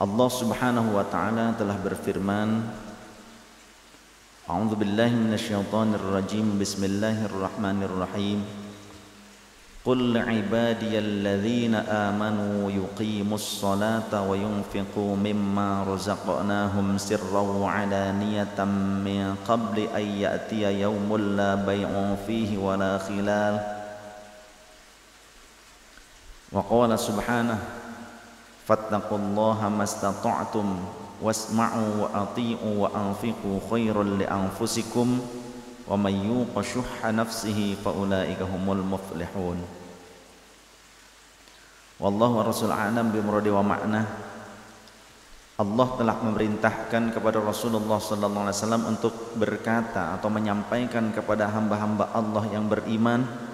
Allah Subhanahu wa taala telah berfirman, A'udzu billahi minasyaitonir rajim. Bismillahirrahmanirrahim. Qul ibadiyalladzina amanu yuqimus salata wa yunfiqu mimma razaqnahum sirran wa 'alaniyatan min qabli an ya'tiya yaumun la bay'un fihi wa la khilal. Wa qala subhanahu fattaqullaha mastata'tum wasma'u wa ati'u wa anfiqu khairan li anfusikum wa may yuqa syuhha nafsihi fa ulaika humul muflihun. Wallahu wa rasul a'lam bi muradi wa ma'na. Allah telah memerintahkan kepada Rasulullah sallallahu alaihi wasallam untuk berkata atau menyampaikan kepada hamba-hamba Allah yang beriman,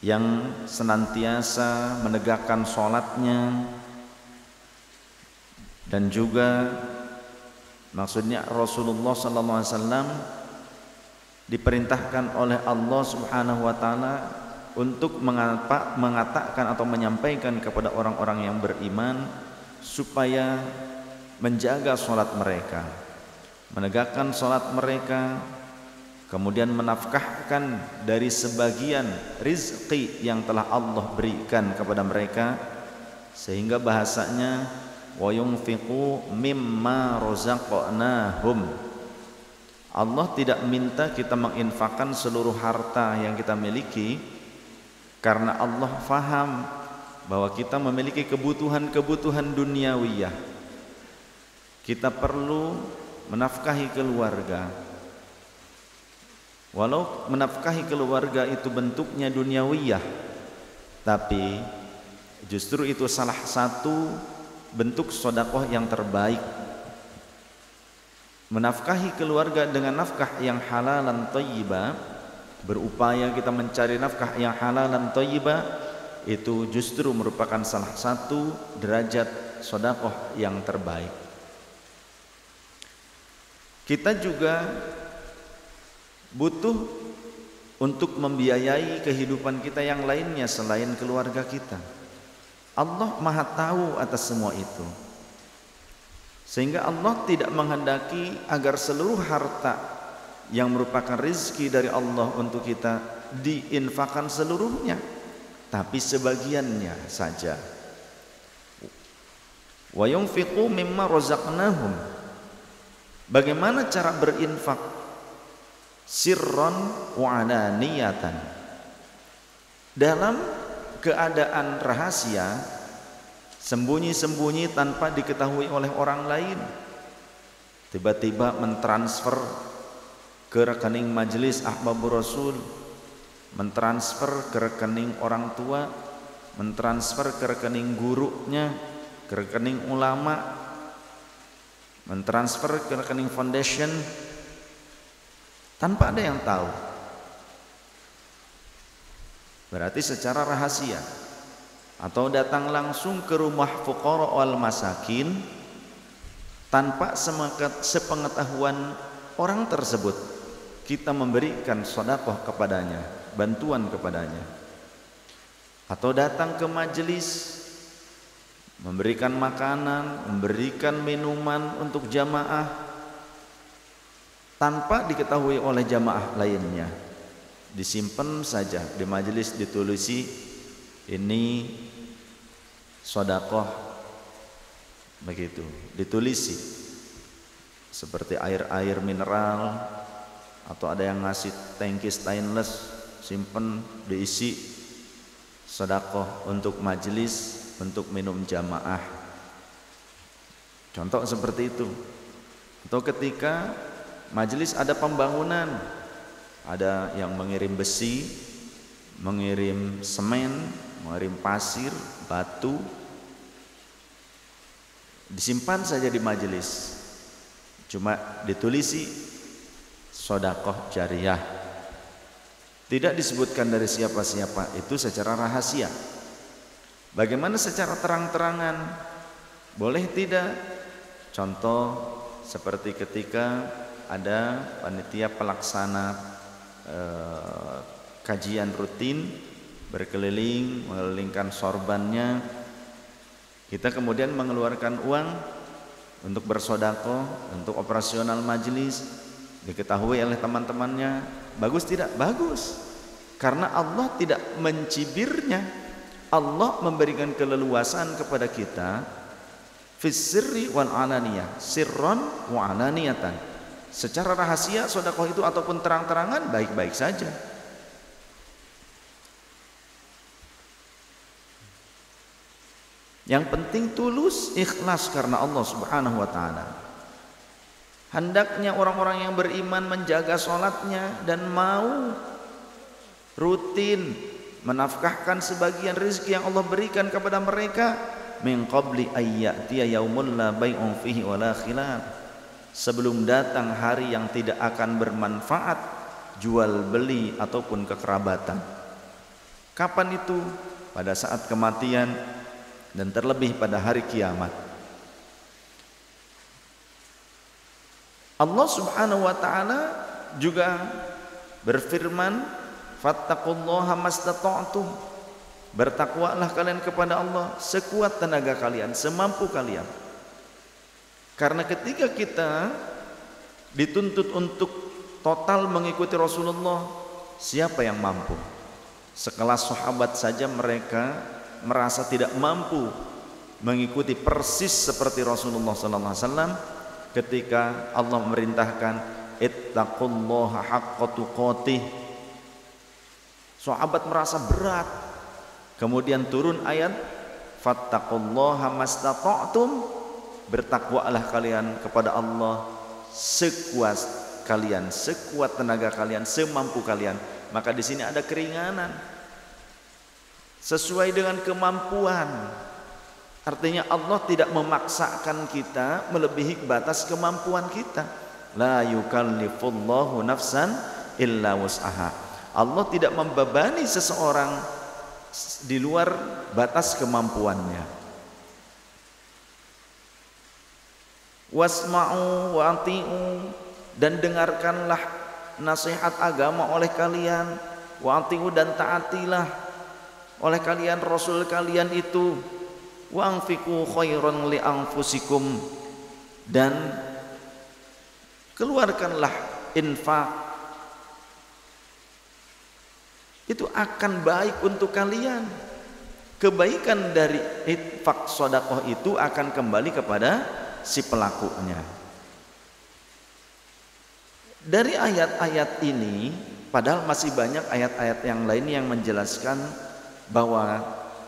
yang senantiasa menegakkan sholatnya, dan juga maksudnya Rasulullah SAW diperintahkan oleh Allah Subhanahu wa taala untuk mengatakan atau menyampaikan kepada orang-orang yang beriman supaya menjaga sholat mereka, menegakkan sholat mereka, kemudian menafkahkan dari sebagian rizki yang telah Allah berikan kepada mereka, sehingga bahasanya wa yunfiqu mimma razaqnahum. Allah tidak minta kita menginfakkan seluruh harta yang kita miliki, karena Allah faham bahwa kita memiliki kebutuhan-kebutuhan duniawiyah. Kita perlu menafkahi keluarga. Walau menafkahi keluarga itu bentuknya duniawiyah, tapi justru itu salah satu bentuk sedekah yang terbaik. Menafkahi keluarga dengan nafkah yang halalan thayyibah, berupaya kita mencari nafkah yang halalan thayyibah, itu justru merupakan salah satu derajat sedekah yang terbaik. Kita juga butuh untuk membiayai kehidupan kita yang lainnya selain keluarga kita. Allah Maha tahu atas semua itu, sehingga Allah tidak menghendaki agar seluruh harta yang merupakan rezeki dari Allah untuk kita diinfakkan seluruhnya, tapi sebagiannya saja. Wa yunfiqu mimma razaqnahum. Bagaimana cara berinfak? Sirron wa alaniyatan, dalam keadaan rahasia, sembunyi-sembunyi tanpa diketahui oleh orang lain. Tiba-tiba mentransfer ke rekening majelis Ahbabur Rasul, mentransfer ke rekening orang tua, mentransfer ke rekening gurunya, ke rekening ulama, mentransfer ke rekening foundation, tanpa ada yang tahu. Berarti secara rahasia. Atau datang langsung ke rumah fuqara wal masakin tanpa sepengetahuan orang tersebut, kita memberikan sedekah kepadanya, bantuan kepadanya. Atau datang ke majelis, memberikan makanan, memberikan minuman untuk jamaah tanpa diketahui oleh jamaah lainnya. Disimpan saja di majelis, ditulisi ini sedekah, begitu ditulisi, seperti air mineral, atau ada yang ngasih tangki stainless, simpen diisi sedekah untuk majelis, untuk minum jamaah. Contoh seperti itu. Atau ketika majelis ada pembangunan, ada yang mengirim besi, mengirim semen, mengirim pasir, batu, disimpan saja di majelis, cuma ditulisi sedekah jariyah, tidak disebutkan dari siapa-siapa, itu secara rahasia. Bagaimana secara terang-terangan? Boleh tidak? Contoh seperti ketika ada panitia pelaksana kajian rutin berkeliling, mengelilingkan sorbannya, Kita kemudian mengeluarkan uang untuk bersedekah, untuk operasional majelis, diketahui oleh teman-temannya, bagus tidak? Bagus. Karena Allah tidak mencibirnya. Allah memberikan keleluasan kepada kita fis sirri wal alaniyah, sirron wa alaniyatan. Secara rahasia sedekah itu ataupun terang-terangan baik-baik saja. Yang penting tulus, ikhlas karena Allah Subhanahu wa taala. Hendaknya orang-orang yang beriman menjaga sholatnya dan mau rutin menafkahkan sebagian rezeki yang Allah berikan kepada mereka min qabli ayyatiya yaumul la bai'un fihi wala khilaf, sebelum datang hari yang tidak akan bermanfaat jual beli ataupun kekerabatan. Kapan itu? Pada saat kematian dan terlebih pada hari kiamat. Allah Subhanahu wa taala juga berfirman, fattaqullaha mastata'tum, bertakwalah kalian kepada Allah sekuat tenaga kalian, semampu kalian. Karena ketika kita dituntut untuk total mengikuti Rasulullah, siapa yang mampu? Sekelas sahabat saja mereka merasa tidak mampu mengikuti persis seperti Rasulullah sallallahu alaihi wasallam ketika Allah memerintahkan ittaqullaha haqqa tuqatih. Sahabat merasa berat. Kemudian turun ayat fattaqullaha mastata'tum, bertakwalah kalian kepada Allah sekuat kalian, sekuat tenaga kalian, semampu kalian. Maka di sini ada keringanan sesuai dengan kemampuan. Artinya Allah tidak memaksakan kita melebihi batas kemampuan kita. La yukallifullahu nafsan illa wus'aha. Allah tidak membebani seseorang di luar batas kemampuannya. Wasma'u wa ati'u, dan dengarkanlah nasihat agama oleh kalian, wa ati'u, dan taatilah oleh kalian Rasul kalian itu, wa anfiqu khairan li anfusikum, dan keluarkanlah infak, itu akan baik untuk kalian. Kebaikan dari infak sedekah itu akan kembali kepada si pelakunya. Dari ayat-ayat ini, padahal masih banyak ayat-ayat yang lain yang menjelaskan bahwa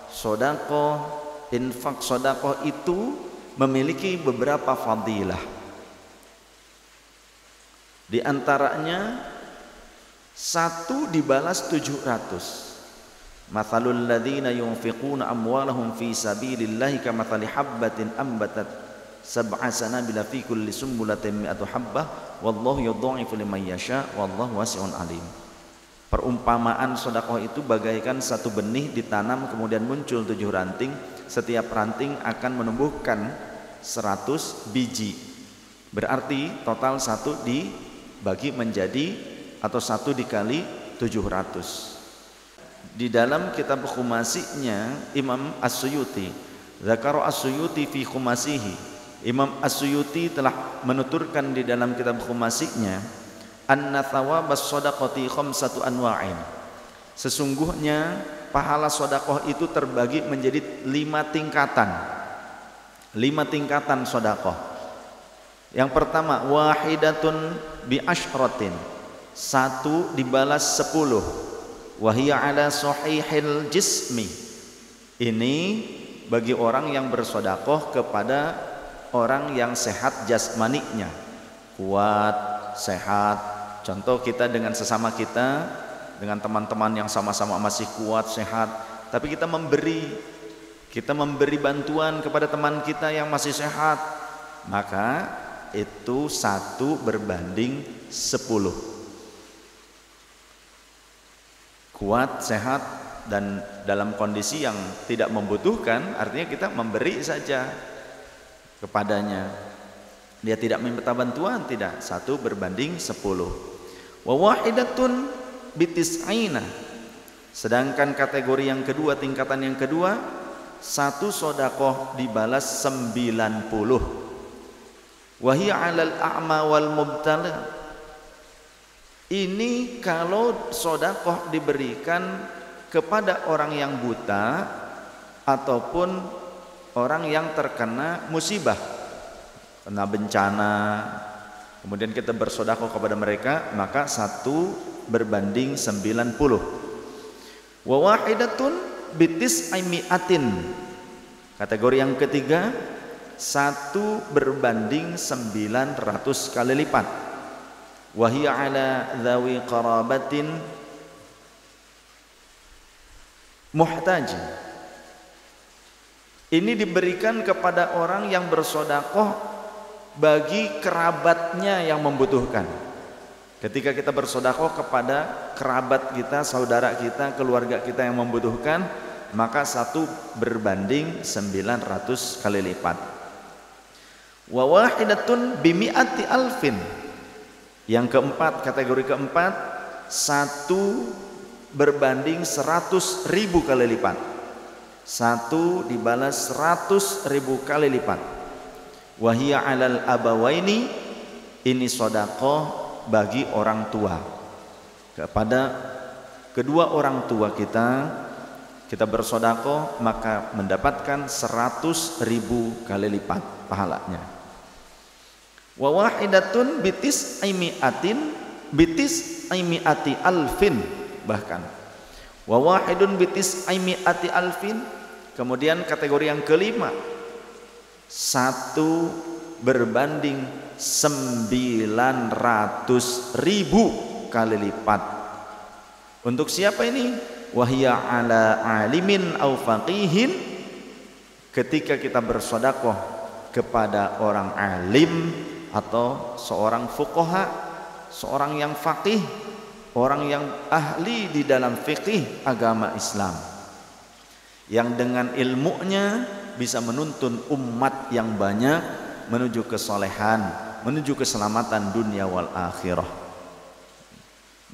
sedekah, infak sedekah itu memiliki beberapa fadilah. Di antaranya 1 dibalas 700. Mathalul ladzina yunfiquna amwalahum fi sabilillahi kamathali habbatin ambatat sab'a sanabila fi kulli sumbulatin mi'atu habbah wallahu yudha'ifu liman yasha wallahu wasi'un alim. Perumpamaan sedekah itu bagaikan satu benih ditanam kemudian muncul 7 ranting. Setiap ranting akan menumbuhkan 100 biji. Berarti total 1 dibagi menjadi, atau 1 dikali 700. Di dalam kitab khumasinya Imam As-Suyuti, Zakara As-Suyuti fi khumasihi, Imam As-Suyuti telah menuturkan di dalam kitab khumasinya, anna thawabas shadaqati khamsatu anwa'in. Sesungguhnya pahala sedekah itu terbagi menjadi 5 tingkatan. 5 tingkatan sedekah. Yang pertama, wahidatun bi asyratin, 1 dibalas 10. Wa hiya ala sahihil jismi. Ini bagi orang yang bersedekah kepada orang yang sehat jasmaninya, kuat, sehat. Contoh kita dengan sesama kita, dengan teman-teman yang sama-sama masih kuat, sehat, tapi kita memberi bantuan kepada teman kita yang masih sehat, maka itu 1 berbanding 10. Kuat, sehat, dan dalam kondisi yang tidak membutuhkan, artinya kita memberi saja kepadanya. Dia tidak meminta bantuan, tidak. 1 berbanding 10. Wa wahidatun bitis'ina. Sedangkan kategori yang kedua, tingkatan yang kedua, satu sodakoh dibalas 90. Wahia 'alal a'ma wal mubtala. Ini kalau sodakoh diberikan kepada orang yang buta ataupun orang yang terkena musibah, kena bencana, kemudian kita bersodakoh kepada mereka, maka satu berbanding 90. Wa wahidatun bitis aimiatin. Kategori yang ketiga, satu berbanding 900 kali lipat. Wahia ala dhawi qarabatin muhtaj. Ini diberikan kepada orang yang bersodakoh bagi kerabatnya yang membutuhkan. Ketika kita bersodakoh kepada kerabat kita, saudara kita, keluarga kita yang membutuhkan, maka satu berbanding 900 kali lipat. Wa wahidatun bimi'ati alfin. Yang keempat, kategori keempat, satu berbanding 100.000 kali lipat. Satu dibalas 100.000 kali lipat. Wahia 'alal abawaini. Ini sodakoh bagi orang tua. Kepada kedua orang tua kita bersodakoh, maka mendapatkan 100.000 kali lipat pahalanya. Wa wahidatun bitis aimiati alfin, bahkan wa wahidun bitis aimiati alfin. Kemudian kategori yang kelima, satu berbanding 900.000 kali lipat. Untuk siapa ini? Wahia ala alimin au faqihin. Ketika kita bersodakoh kepada orang alim atau seorang fuqaha, seorang yang faqih, orang yang ahli di dalam fikih agama Islam, yang dengan ilmunya bisa menuntun umat yang banyak menuju kesolehan, menuju keselamatan dunia wal akhirah.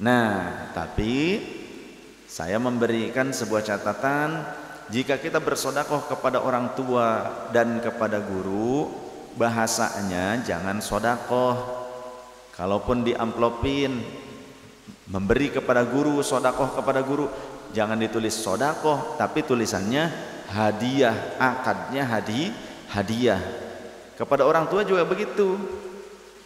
Nah, tapi saya memberikan sebuah catatan, jika kita bersodakoh kepada orang tua dan kepada guru, bahasanya jangan sodakoh. Kalaupun diamplopin, memberi kepada guru, sodakoh kepada guru, jangan ditulis sodakoh, tapi tulisannya hadiah, akadnya hadiah. Kepada orang tua juga begitu.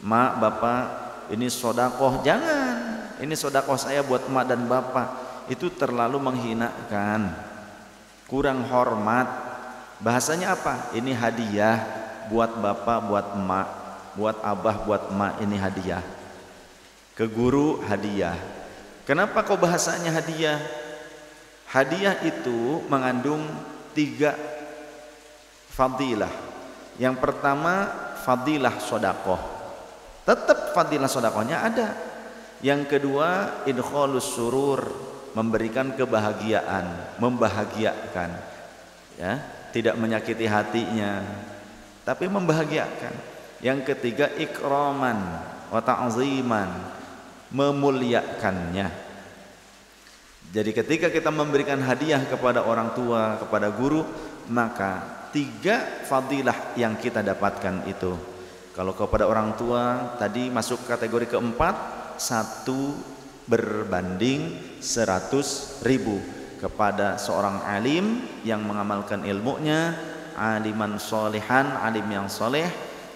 Mak, bapak, ini sodakoh. Jangan, ini sodakoh saya buat mak dan bapak. Itu terlalu menghinakan, kurang hormat. Bahasanya apa? Ini hadiah buat bapak, buat emak, buat abah, buat emak, ini hadiah. Ke guru hadiah. Kenapa kok bahasanya hadiah? Hadiah itu mengandung 3 fadilah. Yang pertama, fadilah sodakoh, tetap fadilah sodakohnya ada. Yang kedua, idkhalus surur, memberikan kebahagiaan, membahagiakan, ya, tidak menyakiti hatinya, tapi membahagiakan. Yang ketiga, ikraman wa ta'ziman, memuliakannya. Jadi ketika kita memberikan hadiah kepada orang tua, kepada guru, maka 3 fadilah yang kita dapatkan itu. Kalau kepada orang tua tadi masuk kategori keempat, 1 berbanding 100.000. Kepada seorang alim yang mengamalkan ilmunya, aliman solehan, alim yang soleh,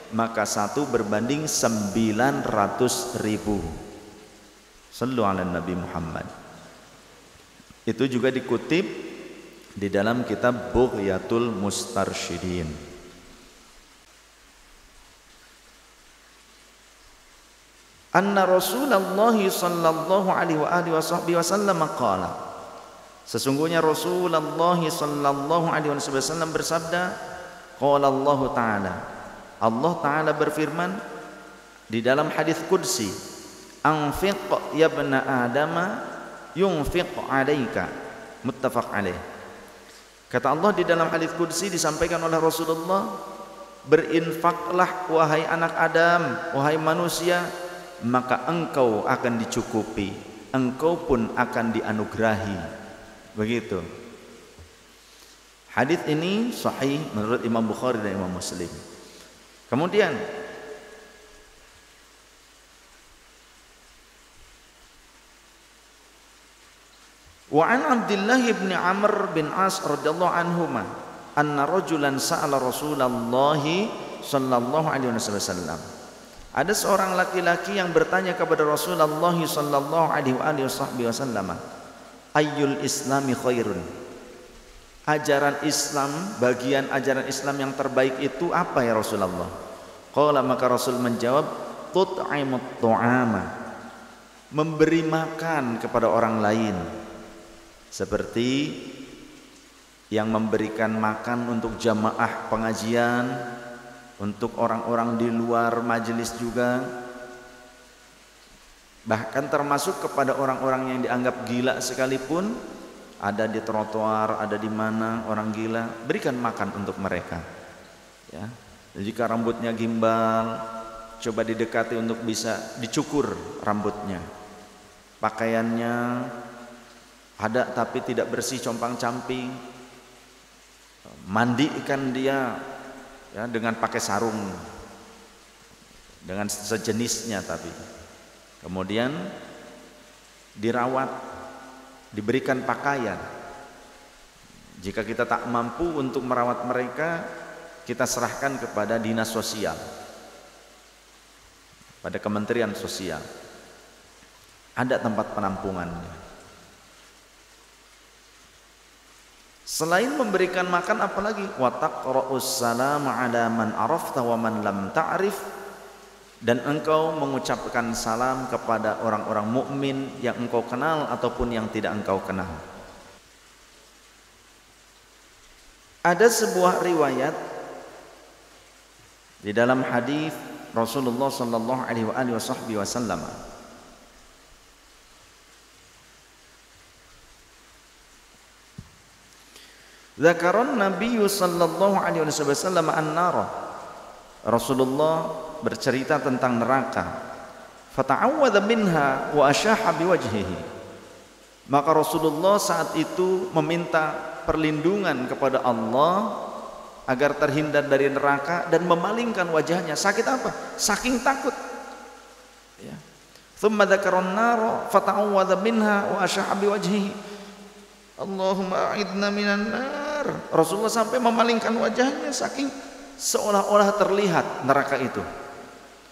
maka 1 berbanding 900.000. Sallu ala Nabi Muhammad. Itu juga dikutip di dalam kitab Bughyatul Mustarsyidin. Anna Rasulullah sallallahu alaihi wasallam qala, sesungguhnya Rasulullah sallallahu alaihi wasallam bersabda, qala Allah taala, Allah taala berfirman di dalam hadis qudsi, anfiq ya ibna adama yunfiq alaika, muttafaq alaih. Kata Allah di dalam hadis qudsi disampaikan oleh Rasulullah, berinfaklah wahai anak Adam, wahai manusia, maka engkau akan dicukupi, engkau pun akan dianugerahi. Begitu. Hadis ini sahih menurut Imam Bukhari dan Imam Muslim. Kemudian wa an Abdullah bin Amr bin As radhiyallahu anhuma anna rajulan sa'ala Rasulullah sallallahu alaihi wasallam. Ada seorang laki-laki yang bertanya kepada Rasulullah sallallahu alaihi wasallam, ayyul islami khairun? Ajaran Islam, bagian ajaran Islam yang terbaik itu apa ya Rasulullah? Qala, maka Rasul menjawab, tut'imut tu'ama, memberi makan kepada orang lain, seperti yang memberikan makan untuk jamaah pengajian, untuk orang-orang di luar majelis juga, bahkan termasuk kepada orang-orang yang dianggap gila sekalipun, ada di trotoar, ada di mana orang gila, berikan makan untuk mereka. Ya, jika rambutnya gimbal, coba didekati untuk bisa dicukur rambutnya. Pakaiannya ada tapi tidak bersih, compang-camping, mandikan dia ya dengan pakai sarung, dengan sejenisnya, tapi kemudian dirawat, diberikan pakaian. Jika kita tak mampu untuk merawat mereka, kita serahkan kepada dinas sosial, pada Kementerian Sosial, ada tempat penampungannya. Selain memberikan makan, apalagi wa taqra'us salama ala man arafta wa man lam ta'rif, dan engkau mengucapkan salam kepada orang-orang mukmin yang engkau kenal ataupun yang tidak engkau kenal. Ada sebuah riwayat di dalam hadis Rasulullah sallallahu alaihi wasallam, Zakaron Nabi sallallahu alaihi wasallam an-nara. Rasulullah bercerita tentang neraka. Fata'awwadha minha wa asyaha biwajhihi. Maka Rasulullah saat itu meminta perlindungan kepada Allah agar terhindar dari neraka dan memalingkan wajahnya. Sakit apa? Saking takut. Ya. Thumma dzakaran nara fata'awwadha minha wa asyaha biwajhihi. Allahumma a'idna minan nar. Rasulullah sampai memalingkan wajahnya saking seolah-olah terlihat neraka itu.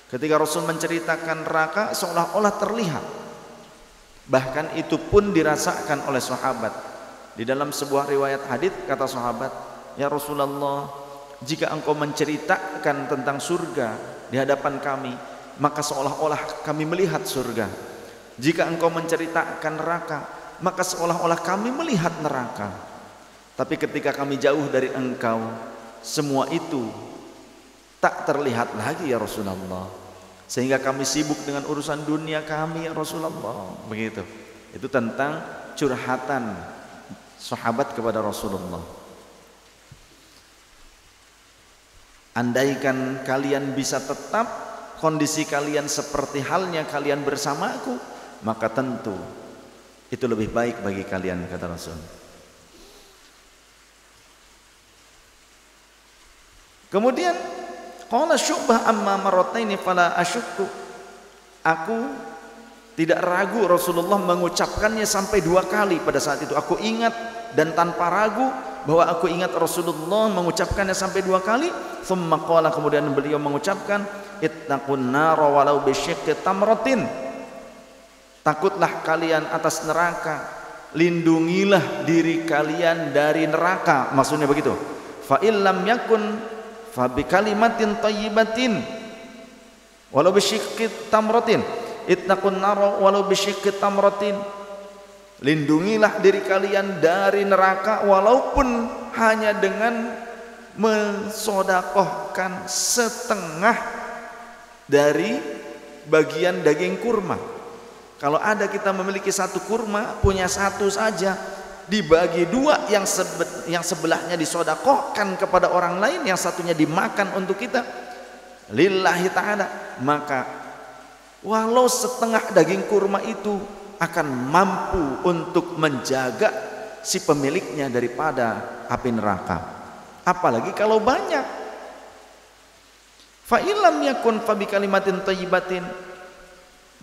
Ketika Rasul menceritakan neraka, seolah-olah terlihat. Bahkan itu pun dirasakan oleh sahabat. Di dalam sebuah riwayat hadis kata sahabat, ya Rasulullah, jika engkau menceritakan tentang surga di hadapan kami, maka seolah-olah kami melihat surga. Jika engkau menceritakan neraka, maka seolah-olah kami melihat neraka. Tapi ketika kami jauh dari engkau, semua itu tak terlihat lagi ya Rasulullah, sehingga kami sibuk dengan urusan dunia kami ya Rasulullah. Begitu. Itu tentang curhatan sahabat kepada Rasulullah. Andaikan kalian bisa tetap kondisi kalian seperti halnya kalian bersamaku, maka tentu itu lebih baik bagi kalian, kata Rasul. Kemudian qala Syu'bah amma marrataini fala asyukku. Aku tidak ragu Rasulullah mengucapkannya sampai 2 kali pada saat itu. Aku ingat dan tanpa ragu bahwa aku ingat Rasulullah mengucapkannya sampai 2 kali. Tsumma qala, kemudian beliau mengucapkan, ittaqun nar walau bisyiqqi tamratin. Takutlah kalian atas neraka, lindungilah diri kalian dari neraka. Maksudnya begitu. Fa illam yakun fa bi kalimatin thayyibatin walau bisyiqqi tamratin. Ittaqun nar walau bisyiqqi tamratin. Lindungilah diri kalian dari neraka walaupun hanya dengan mensodakohkan setengah dari bagian daging kurma. Kalau ada kita memiliki 1 kurma, punya 1 saja, dibagi 2, yang sebelahnya disodakohkan kepada orang lain, yang satunya dimakan untuk kita lillahi ta'ala, maka walau setengah daging kurma itu akan mampu untuk menjaga si pemiliknya daripada api neraka. Apalagi kalau banyak. Fa illam yakun fa bi kalimatin thayyibatin.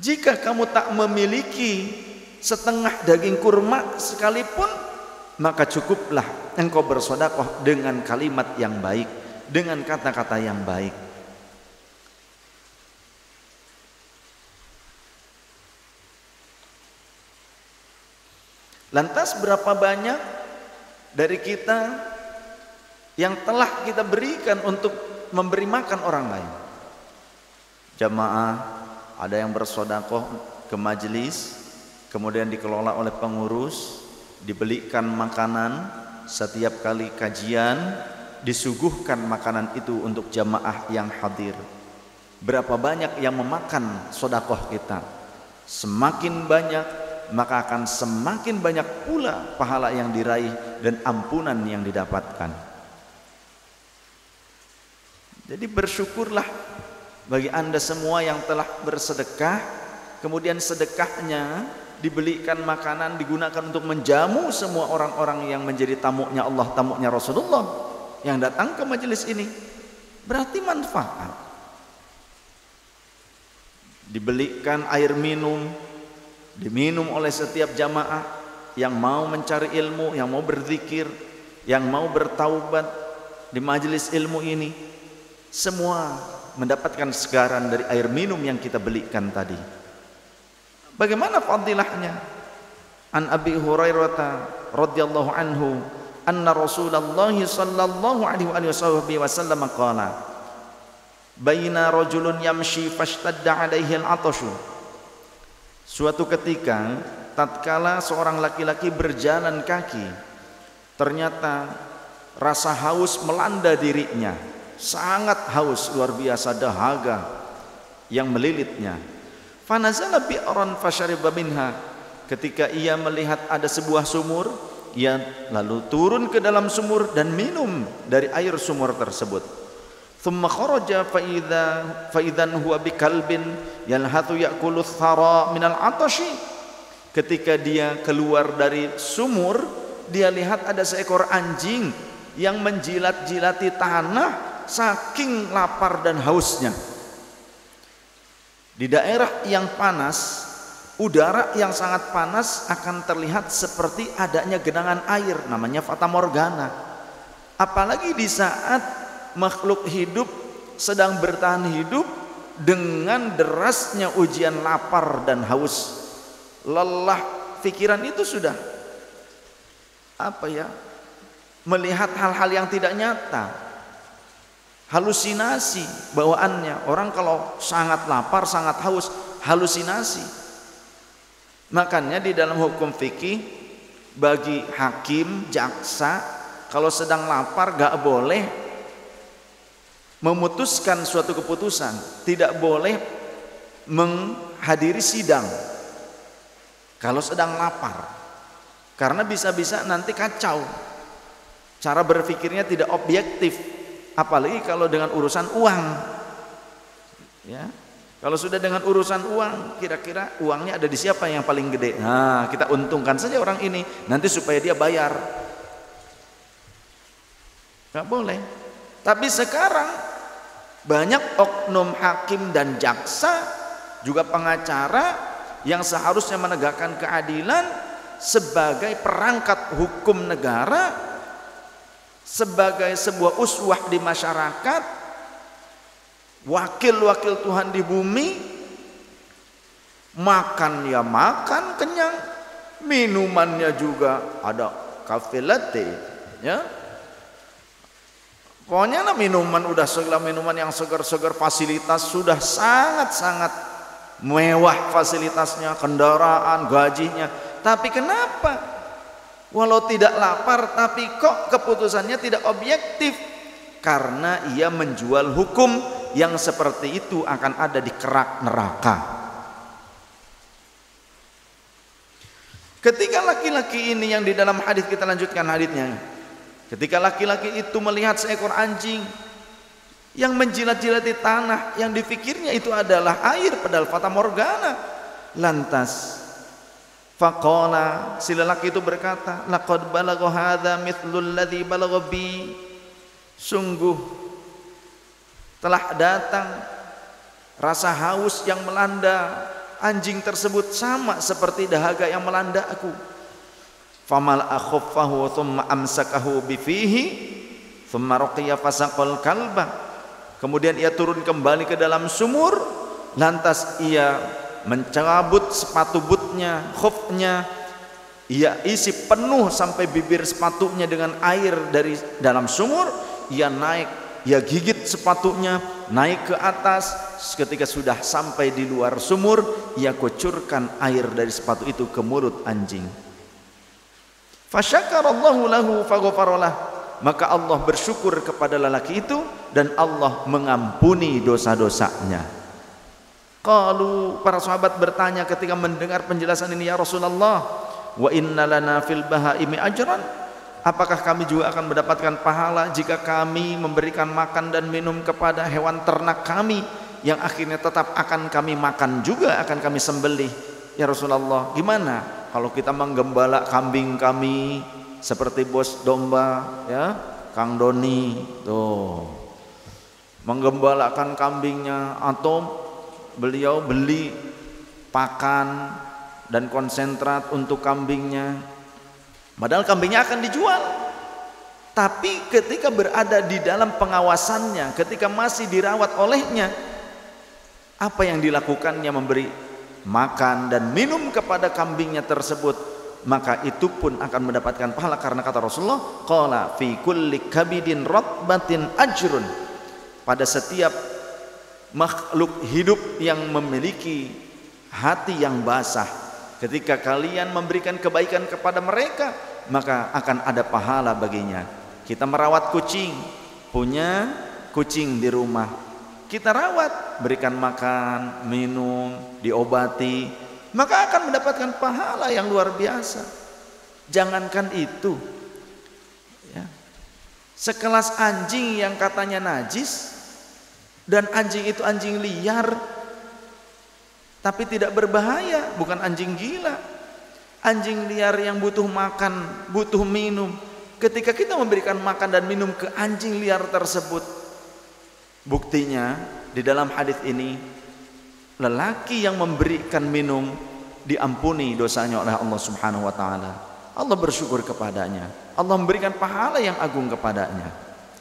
Jika kamu tak memiliki setengah daging kurma sekalipun, maka cukuplah engkau bersedekah dengan kalimat yang baik, dengan kata-kata yang baik. Lantas berapa banyak dari kita yang telah kita berikan untuk memberi makan orang lain? Jamaah, ada yang bersedekah ke majelis, kemudian dikelola oleh pengurus, dibelikan makanan, setiap kali kajian disuguhkan makanan itu untuk jamaah yang hadir. Berapa banyak yang memakan sedekah kita? Semakin banyak, maka akan semakin banyak pula pahala yang diraih dan ampunan yang didapatkan. Jadi bersyukurlah bagi Anda semua yang telah bersedekah, kemudian sedekahnya dibelikan makanan, digunakan untuk menjamu semua orang-orang yang menjadi tamunya Allah, tamunya Rasulullah yang datang ke majelis ini. Berarti manfaat. Dibelikan air minum, diminum oleh setiap jamaah yang mau mencari ilmu, yang mau berzikir, yang mau bertaubat di majelis ilmu ini. Semua mendapatkan segaran dari air minum yang kita belikan tadi. Bagaimana fadilahnya? An Abi Hurairah radhiyallahu anhu anna Rasulullah sallallahu alaihi wasallam qala baina rajulun yamshi fashtadda alaihi al-'atashu. Suatu ketika tatkala seorang laki-laki berjalan kaki, ternyata rasa haus melanda dirinya, sangat haus, luar biasa, dahaga yang melilitnya. Fanazala bi'ran fashariba minha. Ketika ia melihat ada sebuah sumur, ia lalu turun ke dalam sumur dan minum dari air sumur tersebut. Thumma kharaja fa idzan huwa bikalbin yalhathu ya'kulu thara minal 'atashi. Ketika dia keluar dari sumur, dia lihat ada seekor anjing yang menjilat-jilati tanah saking lapar dan hausnya. Di daerah yang panas, udara yang sangat panas akan terlihat seperti adanya genangan air, namanya fata morgana. Apalagi di saat makhluk hidup sedang bertahan hidup dengan derasnya ujian lapar dan haus. Lelah pikiran itu sudah melihat hal-hal yang tidak nyata. Halusinasi bawaannya. Orang kalau sangat lapar, sangat haus, halusinasi. Makanya di dalam hukum fikih, bagi hakim, jaksa, kalau sedang lapar gak boleh memutuskan suatu keputusan, tidak boleh menghadiri sidang kalau sedang lapar, karena bisa-bisa nanti kacau, cara berpikirnya tidak objektif. Apalagi kalau dengan urusan uang, ya. Kalau sudah dengan urusan uang, kira-kira uangnya ada di siapa yang paling gede? Nah, kita untungkan saja orang ini, nanti supaya dia bayar. Gak boleh. Tapi sekarang banyak oknum hakim dan jaksa, juga pengacara yang seharusnya menegakkan keadilan sebagai perangkat hukum negara, sebagai sebuah uswah di masyarakat, wakil-wakil Tuhan di bumi, makan ya makan kenyang, minumannya juga ada cafe latte, ya. Pokoknya minuman udah segala minuman yang segar-segar, fasilitas sudah sangat-sangat mewah fasilitasnya, kendaraan, gajinya. Tapi kenapa? Walau tidak lapar, tapi kok keputusannya tidak objektif? Karena ia menjual hukum yang seperti itu akan ada di kerak neraka. Ketika laki-laki ini yang di dalam hadis, kita lanjutkan hadisnya. Ketika laki-laki itu melihat seekor anjing yang menjilat-jilati tanah, yang dipikirnya itu adalah air, padahal fata morgana. Lantas Faqala, si lelaki itu berkata, laqad balagha hadza mithlul ladzi balagha bi. Sungguh telah datang rasa haus yang melanda anjing tersebut sama seperti dahaga yang melanda aku. Famal akhaffahu thumma amsakahu bi fihi thumma raqiya fasaqal kalba. Kemudian ia turun kembali ke dalam sumur, lantas ia mencabut sepatu bootnya, khufnya, ia isi penuh sampai bibir sepatunya dengan air dari dalam sumur. Ia naik, ia gigit sepatunya, naik ke atas. Ketika sudah sampai di luar sumur, ia kucurkan air dari sepatu itu ke mulut anjing. Fasyakarallahu lahu faghfaralah. Maka Allah bersyukur kepada lelaki itu dan Allah mengampuni dosa-dosanya. Qalu, para sahabat bertanya ketika mendengar penjelasan ini, ya Rasulullah, wa inna lana fil bahaimi ajran, apakah kami juga akan mendapatkan pahala jika kami memberikan makan dan minum kepada hewan ternak kami yang akhirnya tetap akan kami makan juga, akan kami sembelih? Ya Rasulullah, gimana kalau kita menggembala kambing kami seperti bos domba, ya, Kang Doni tuh, menggembalakan kambingnya, atau beliau beli pakan dan konsentrat untuk kambingnya, padahal kambingnya akan dijual. Tapi ketika berada di dalam pengawasannya, ketika masih dirawat olehnya, apa yang dilakukannya? Memberi makan dan minum kepada kambingnya tersebut, maka itu pun akan mendapatkan pahala. Karena kata Rasulullah, qala fi kulli kabidin ratbatin ajrun, pada setiap makhluk hidup yang memiliki hati yang basah, ketika kalian memberikan kebaikan kepada mereka, maka akan ada pahala baginya. Kita merawat kucing, punya kucing di rumah, kita rawat, berikan makan, minum, diobati, maka akan mendapatkan pahala yang luar biasa. Jangankan itu, ya, sekelas anjing yang katanya najis, dan anjing itu anjing liar tapi tidak berbahaya, bukan anjing gila, anjing liar yang butuh makan, butuh minum. Ketika kita memberikan makan dan minum ke anjing liar tersebut, buktinya di dalam hadis ini, lelaki yang memberikan minum diampuni dosanya oleh Allah Subhanahu wa taala. Allah bersyukur kepadanya, Allah memberikan pahala yang agung kepadanya.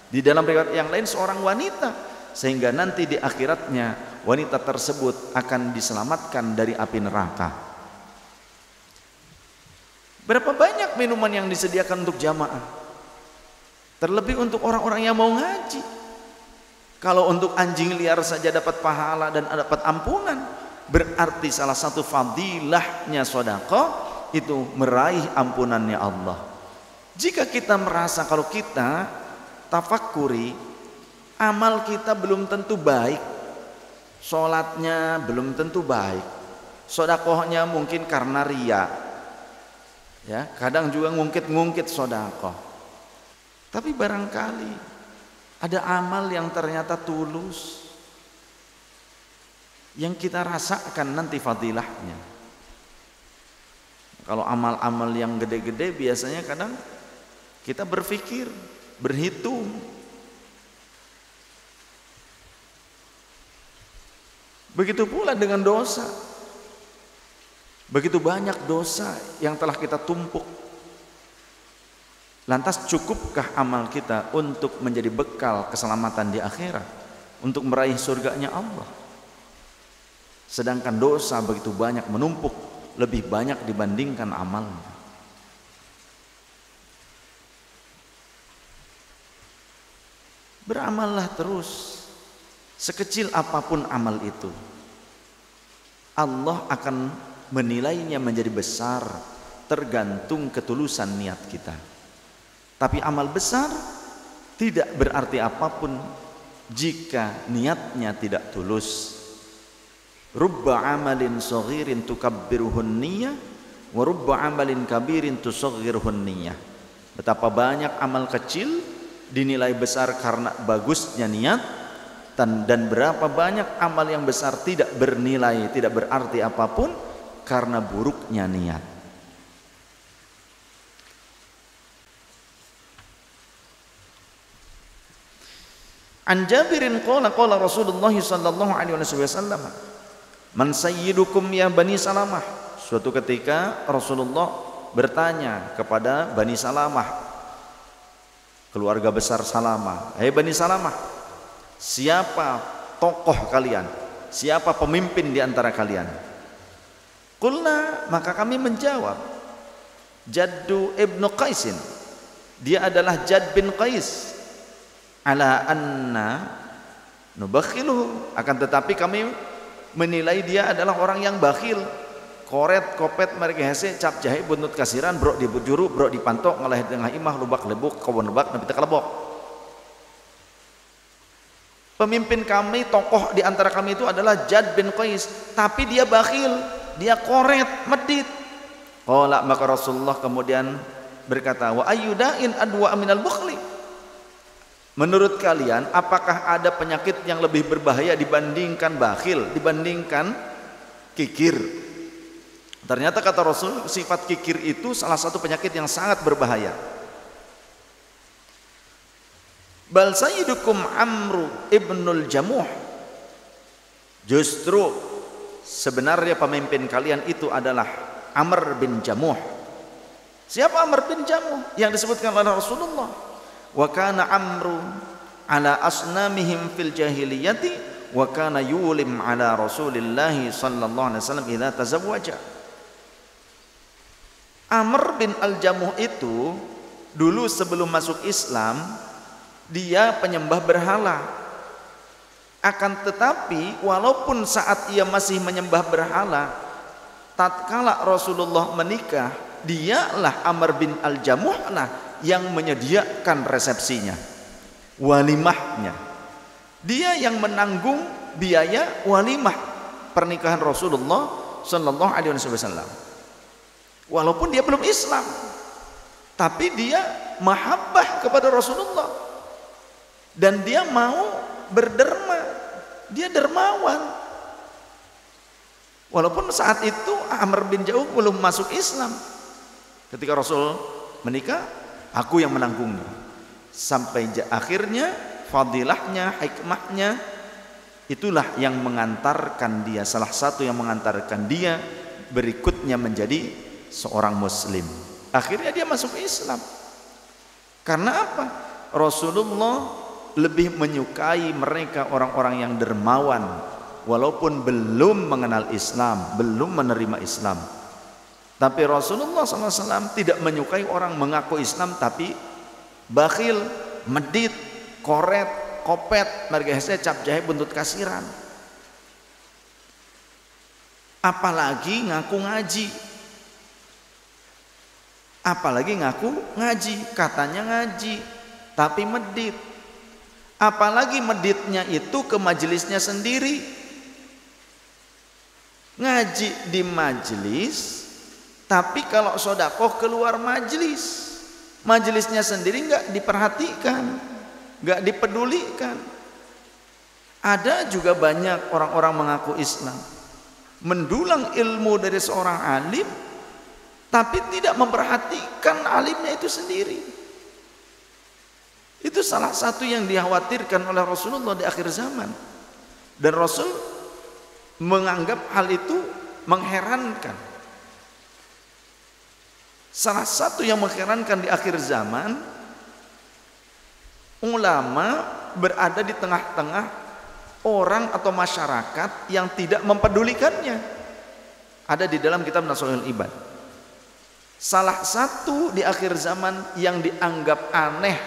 Di dalam riwayat yang lain, seorang wanita, sehingga nanti di akhiratnya wanita tersebut akan diselamatkan dari api neraka. Berapa banyak minuman yang disediakan untuk jamaah, terlebih untuk orang-orang yang mau ngaji. Kalau untuk anjing liar saja dapat pahala dan dapat ampunan, berarti salah satu fadilahnya sedekah itu meraih ampunannya Allah. Jika kita merasa kalau kita tafakkuri, amal kita belum tentu baik, sholatnya belum tentu baik, sedekahnya mungkin karena riya, ya, kadang juga ngungkit-ngungkit sedekah. Tapi barangkali ada amal yang ternyata tulus, yang kita rasakan nanti fadilahnya. Kalau amal-amal yang gede-gede biasanya kadang kita berpikir, berhitung. Begitu pula dengan dosa. Begitu banyak dosa yang telah kita tumpuk. Lantas cukupkah amal kita untuk menjadi bekal keselamatan di akhirat, untuk meraih surganya Allah? Sedangkan dosa begitu banyak menumpuk, lebih banyak dibandingkan amalnya. Beramallah terus, sekecil apapun amal itu, Allah akan menilainya menjadi besar, tergantung ketulusan niat kita. Tapi amal besar tidak berarti apapun jika niatnya tidak tulus. Rubba amalin saghirin tukabbiruhun niyah, wa rubba amalin kabirin tusaghirhun niyah. Betapa banyak amal kecil dinilai besar karena bagusnya niat, dan berapa banyak amal yang besar tidak bernilai, tidak berarti apapun karena buruknya niat. An Jabirin qala qala Rasulullah sallallahu alaihi wasallam, "Man sayyidukum ya Bani Salamah?" Suatu ketika Rasulullah bertanya kepada Bani Salamah, keluarga besar Salamah, "Hai Bani Salamah, siapa tokoh kalian? Siapa pemimpin di antara kalian?" Qulna, maka kami menjawab, Jaddu ibnu Qaisin, dia adalah Jad bin Qais. Ala anna nubakhiluhu, akan tetapi kami menilai dia adalah orang yang bakhil, koret kopet mereka hese cap jahe buntut kasiran bro dibujuru bro dipantok ngalah tengah imah lubak lebuk kawan lebak nabi tekalebok. Pemimpin kami, tokoh di antara kami itu adalah Jad bin Qais, tapi dia bakhil, dia koret medit. Qala, maka Rasulullah kemudian berkata, wa ayyudain adwa minal bukhli, menurut kalian apakah ada penyakit yang lebih berbahaya dibandingkan bakhil, dibandingkan kikir? Ternyata kata Rasul, sifat kikir itu salah satu penyakit yang sangat berbahaya. Bal sayyidukum Amru ibnul Jamuh, justru sebenarnya pemimpin kalian itu adalah Amr bin Jamuh. Siapa Amr bin Jamuh yang disebutkan oleh Rasulullah? Wa kana Amru ala asnamihim fil jahiliyati wa kana yulim ala Rasulillah sallallahu alaihi wasallam idza tazawwaja. Amr bin Al-Jamuh itu dulu sebelum masuk Islam dia penyembah berhala. Akan tetapi walaupun saat ia masih menyembah berhala, tatkala Rasulullah menikah, dialah Amr bin Al-Jamuh lah yang menyediakan resepsinya, walimahnya. Dia yang menanggung biaya walimah pernikahan Rasulullah sallallahu alaihi wasallam. Walaupun dia belum Islam, tapi dia mahabbah kepada Rasulullah dan dia mau berderma, dia dermawan. Walaupun saat itu Amr bin Jamuh belum masuk Islam. Ketika Rasul menikah, aku yang menanggungnya. Sampai akhirnya fadilahnya, hikmahnya, itulah yang mengantarkan dia, salah satu yang mengantarkan dia berikutnya menjadi seorang muslim. Akhirnya dia masuk Islam. Karena apa? Rasulullah lebih menyukai mereka orang-orang yang dermawan walaupun belum mengenal Islam, belum menerima Islam. Tapi Rasulullah SAW tidak menyukai orang mengaku Islam tapi bakhil, medit, koret, kopet, margahese cap jahe buntut kasiran. Apalagi ngaku ngaji. Apalagi ngaku ngaji, katanya ngaji tapi medit. Apalagi meditnya itu ke majelisnya sendiri. Ngaji di majelis, tapi kalau sodakoh keluar majelis, majelisnya sendiri nggak diperhatikan, nggak dipedulikan. Ada juga banyak orang-orang mengaku Islam, mendulang ilmu dari seorang alim, tapi tidak memperhatikan alimnya itu sendiri. Itu salah satu yang dikhawatirkan oleh Rasulullah di akhir zaman. Dan Rasul menganggap hal itu mengherankan. Salah satu yang mengherankan di akhir zaman, ulama berada di tengah-tengah orang atau masyarakat yang tidak mempedulikannya. Ada di dalam kitab Nashul Ibad. Salah satu di akhir zaman yang dianggap aneh,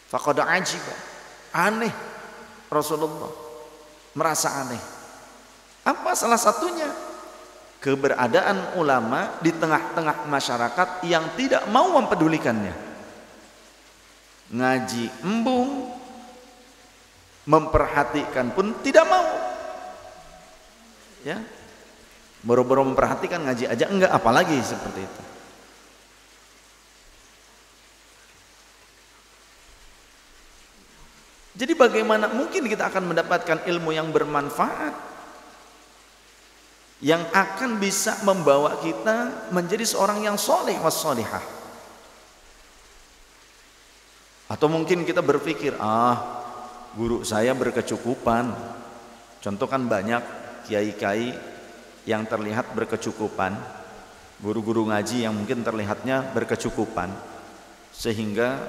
faqad ajiba, aneh, Rasulullah merasa aneh. Apa salah satunya? Keberadaan ulama di tengah-tengah masyarakat yang tidak mau mempedulikannya. Ngaji embung, memperhatikan pun tidak mau. Ya, boro-boro memperhatikan, ngaji aja enggak, apalagi seperti itu. Jadi bagaimana mungkin kita akan mendapatkan ilmu yang bermanfaat, yang akan bisa membawa kita menjadi seorang yang soleh was solihah. Atau mungkin kita berpikir, guru saya berkecukupan. Contoh kan banyak kiai-kiai yang terlihat berkecukupan, guru-guru ngaji yang mungkin terlihatnya berkecukupan, sehingga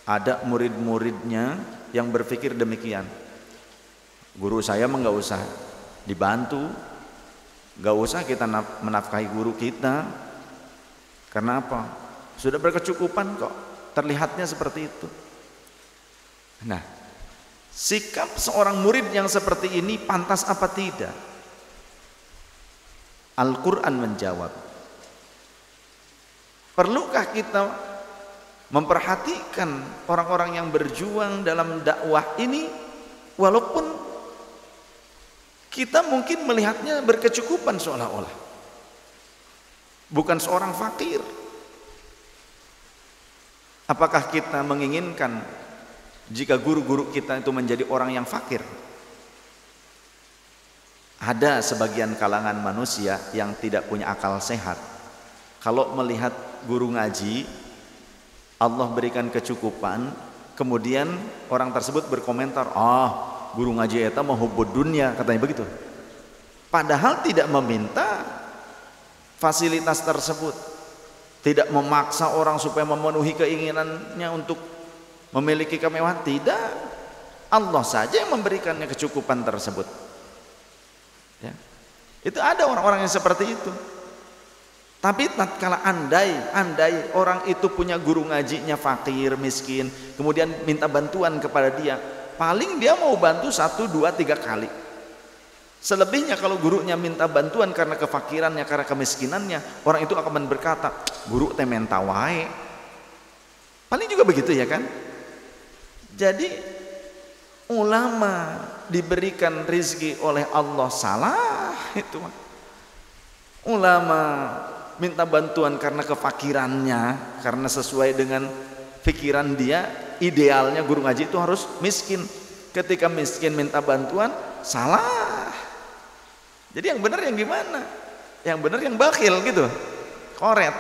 ada murid-muridnya yang berpikir demikian. Guru saya mah nggak usah dibantu, nggak usah kita menafkahi guru kita. Karena apa? Sudah berkecukupan kok. Terlihatnya seperti itu. Nah, sikap seorang murid yang seperti ini pantas apa tidak? Al-Quran menjawab, perlukah kita memperhatikan orang-orang yang berjuang dalam dakwah ini, walaupun kita mungkin melihatnya berkecukupan seolah-olah, bukan seorang fakir. Apakah kita menginginkan jika guru-guru kita itu menjadi orang yang fakir? Ada sebagian kalangan manusia yang tidak punya akal sehat. Kalau melihat guru ngaji, Allah berikan kecukupan, kemudian orang tersebut berkomentar, guru ngaji eta mah hubbud dunya, katanya begitu. Padahal tidak meminta fasilitas tersebut, tidak memaksa orang supaya memenuhi keinginannya untuk memiliki kemewahan, tidak. Allah saja yang memberikannya kecukupan tersebut. Ya. Itu ada orang-orang yang seperti itu. Tapi tatkala andai orang itu punya guru ngajinya fakir, miskin, kemudian minta bantuan kepada dia, paling dia mau bantu 1, 2, 3 kali. Selebihnya kalau gurunya minta bantuan karena kefakirannya, karena kemiskinannya, orang itu akan berkata, guru teh menta wae. Paling juga begitu ya kan? Jadi ulama diberikan rizki oleh Allah salah itu. Ulama minta bantuan karena kefakirannya, karena sesuai dengan pikiran dia, idealnya guru ngaji itu harus miskin. Ketika miskin minta bantuan, salah. Jadi yang benar yang gimana? Yang benar yang bakhil gitu, koret.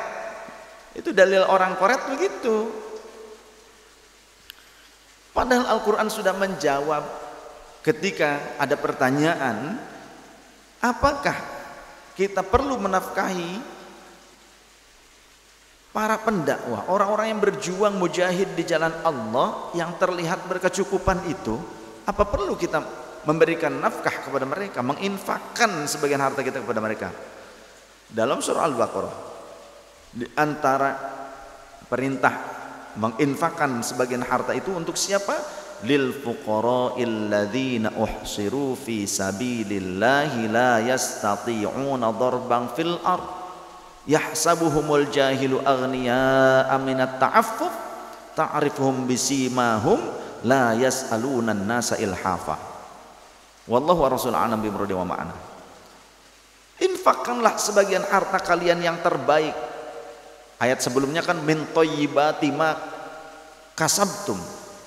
Itu dalil orang koret begitu. Padahal Al-Quran sudah menjawab ketika ada pertanyaan, apakah kita perlu menafkahi para pendakwah, orang-orang yang berjuang mujahid di jalan Allah yang terlihat berkecukupan itu? Apa perlu kita memberikan nafkah kepada mereka, menginfakkan sebagian harta kita kepada mereka? Dalam surah Al-Baqarah, di antara perintah menginfakkan sebagian harta itu untuk siapa? Lil fuqara'il ladzina uhsiru fi sabilillahi la yastati'una darban fil ard yahsabuhumul jahilu aghniya'a minat ta'affuf ta'rifuhum bisimahum la yas'aluna an-nasa ilhafa. Wallahu wa rasul a'lam bimuradi wa ma'ana. Infakkanlah sebagian harta kalian yang terbaik. Ayat sebelumnya kan min thayyibati ma kasabtum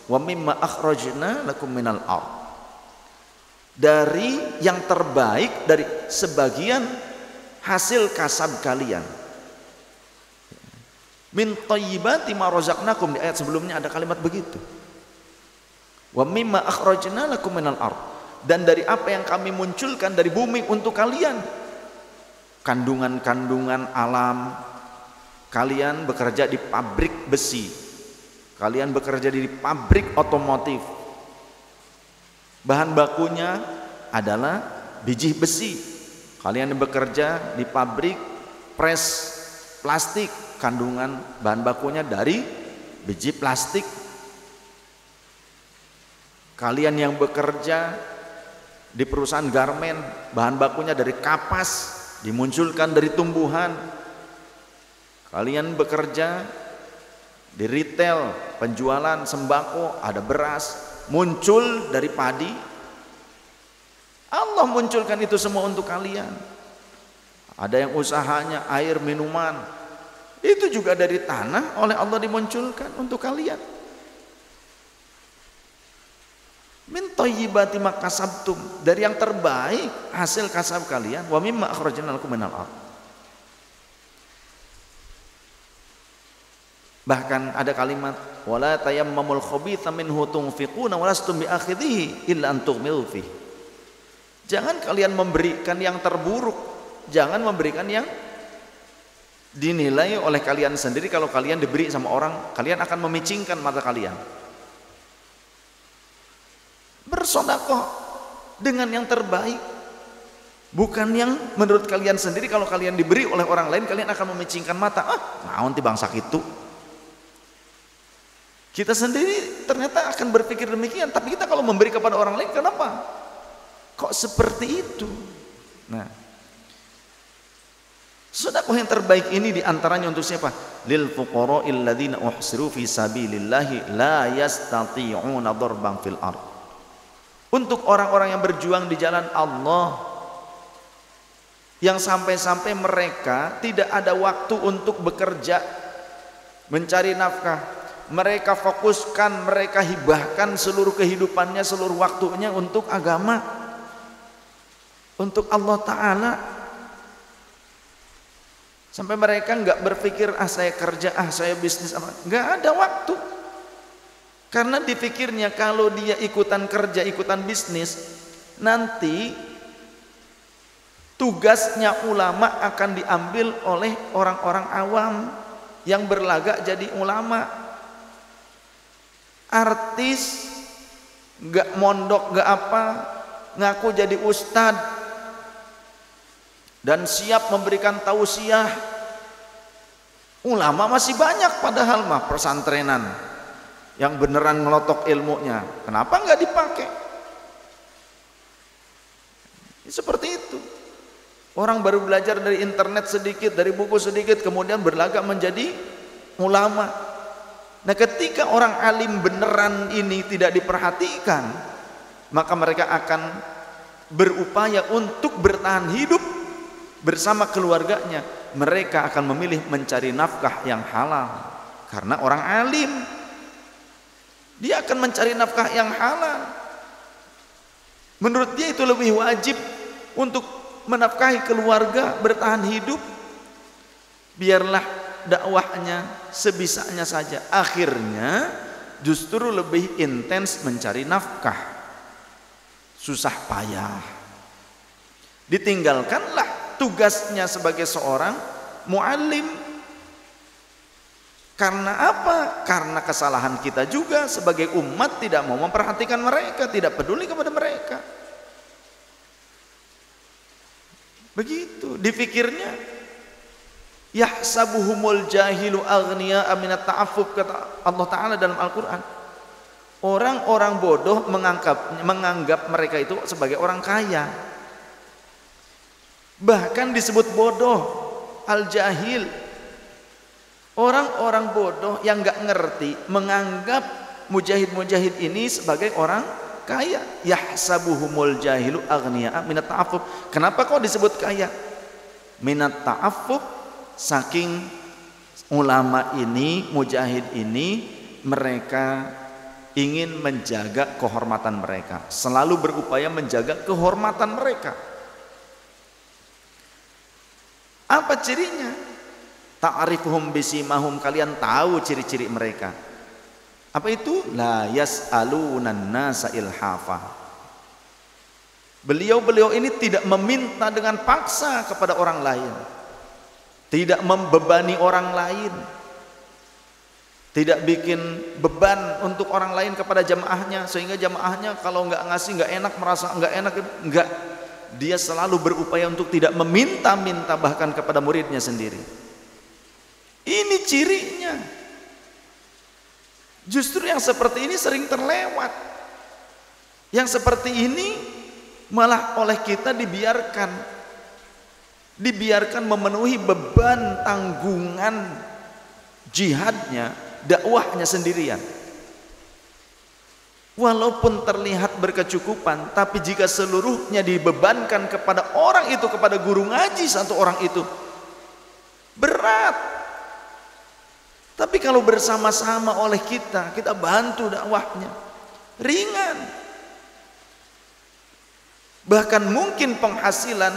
wa mimma akhrajna lakum minal ard. Dari yang terbaik dari sebagian hasil kasab kalian. Min thayyibati ma razaqnakum, di ayat sebelumnya ada kalimat begitu. Wa mimma akhrajna lakum minal ard. Dan dari apa yang kami munculkan dari bumi untuk kalian, kandungan-kandungan alam. Kalian bekerja di pabrik besi, kalian bekerja di pabrik otomotif, bahan bakunya adalah biji besi. Kalian bekerja di pabrik pres plastik, kandungan bahan bakunya dari biji plastik. Kalian yang bekerja di perusahaan garmen, bahan bakunya dari kapas, dimunculkan dari tumbuhan. Kalian bekerja di retail, penjualan sembako, ada beras, muncul dari padi. Allah munculkan itu semua untuk kalian. Ada yang usahanya air minuman, itu juga dari tanah oleh Allah dimunculkan untuk kalian. Min thayyibati ma kasabtum, dari yang terbaik hasil kasab kalian, wa mimma akhrajna lakum minal ardh. Bahkan ada kalimat wala tayammamul khabitha minhu tunfiquna walastum biakhidhihi illa an tughmidu fihi. Jangan kalian memberikan yang terburuk, jangan memberikan yang dinilai oleh kalian sendiri. Kalau kalian diberi sama orang, kalian akan memicingkan mata kalian. Bersedekah dengan yang terbaik, bukan yang menurut kalian sendiri. Kalau kalian diberi oleh orang lain, kalian akan memicingkan mata. Naon ti bangsa kitu. Kita sendiri ternyata akan berpikir demikian, tapi kita kalau memberi kepada orang lain, kenapa kok seperti itu? Nah, sedekah yang terbaik ini diantaranya untuk siapa? Lil fuqara'il ladzina uhsiru fi sabilillahi la yastati'una darban fil ard. Untuk orang-orang yang berjuang di jalan Allah, yang sampai-sampai mereka tidak ada waktu untuk bekerja mencari nafkah. Mereka fokuskan, mereka hibahkan seluruh kehidupannya, seluruh waktunya untuk agama, untuk Allah Ta'ala. Sampai mereka nggak berpikir saya kerja, saya bisnis, nggak ada waktu. Karena dipikirnya kalau dia ikutan kerja, ikutan bisnis, nanti tugasnya ulama akan diambil oleh orang-orang awam yang berlagak jadi ulama. Artis nggak mondok, nggak apa, ngaku jadi ustad dan siap memberikan tausiah. Ulama masih banyak padahal mah pesantrenan yang beneran ngelotok ilmunya, kenapa nggak dipakai? Seperti itu. Orang baru belajar dari internet sedikit, dari buku sedikit, kemudian berlagak menjadi ulama. Nah, ketika orang alim beneran ini tidak diperhatikan, maka mereka akan berupaya untuk bertahan hidup bersama keluarganya. Mereka akan memilih mencari nafkah yang halal. Karena orang alim, dia akan mencari nafkah yang halal. Menurut dia itu lebih wajib untuk menafkahi keluarga, bertahan hidup. Biarlah dakwahnya sebisanya saja. Akhirnya justru lebih intens mencari nafkah, susah payah. Ditinggalkanlah tugasnya sebagai seorang muallim. Karena apa? Karena kesalahan kita juga sebagai umat, tidak mau memperhatikan mereka, tidak peduli kepada mereka. Begitu dipikirnya. Yahsabuhumul jahilu aghniya aminat ta'affuf, kata Allah Ta'ala dalam Al-Quran. Orang-orang bodoh menganggap mereka itu sebagai orang kaya. Bahkan disebut bodoh, al-jahil. Orang-orang bodoh yang gak ngerti menganggap mujahid-mujahid ini sebagai orang kaya. Yahsabuhumul jahilu aghniya aminat ta'affuf. Kenapa kok disebut kaya? Minat ta'affuf. Saking ulama ini, mujahid ini, mereka ingin menjaga kehormatan mereka, selalu berupaya menjaga kehormatan mereka. Apa cirinya? Ta'rifuhum bisimahum, kalian tahu ciri-ciri mereka. Apa itu? La yas'alunan nasa ilhafa. Beliau-beliau ini tidak meminta dengan paksa kepada orang lain, tidak membebani orang lain, tidak bikin beban untuk orang lain kepada jamaahnya, sehingga jamaahnya kalau nggak ngasih nggak enak, merasa nggak enak. Nggak, dia selalu berupaya untuk tidak meminta-minta bahkan kepada muridnya sendiri. Ini cirinya. Justru yang seperti ini sering terlewat. Yang seperti ini malah oleh kita dibiarkan memenuhi beban tanggungan jihadnya, dakwahnya sendirian. Walaupun terlihat berkecukupan, tapi jika seluruhnya dibebankan kepada orang itu, kepada guru ngaji satu orang itu, berat. Tapi kalau bersama-sama oleh kita bantu dakwahnya, ringan. Bahkan mungkin penghasilan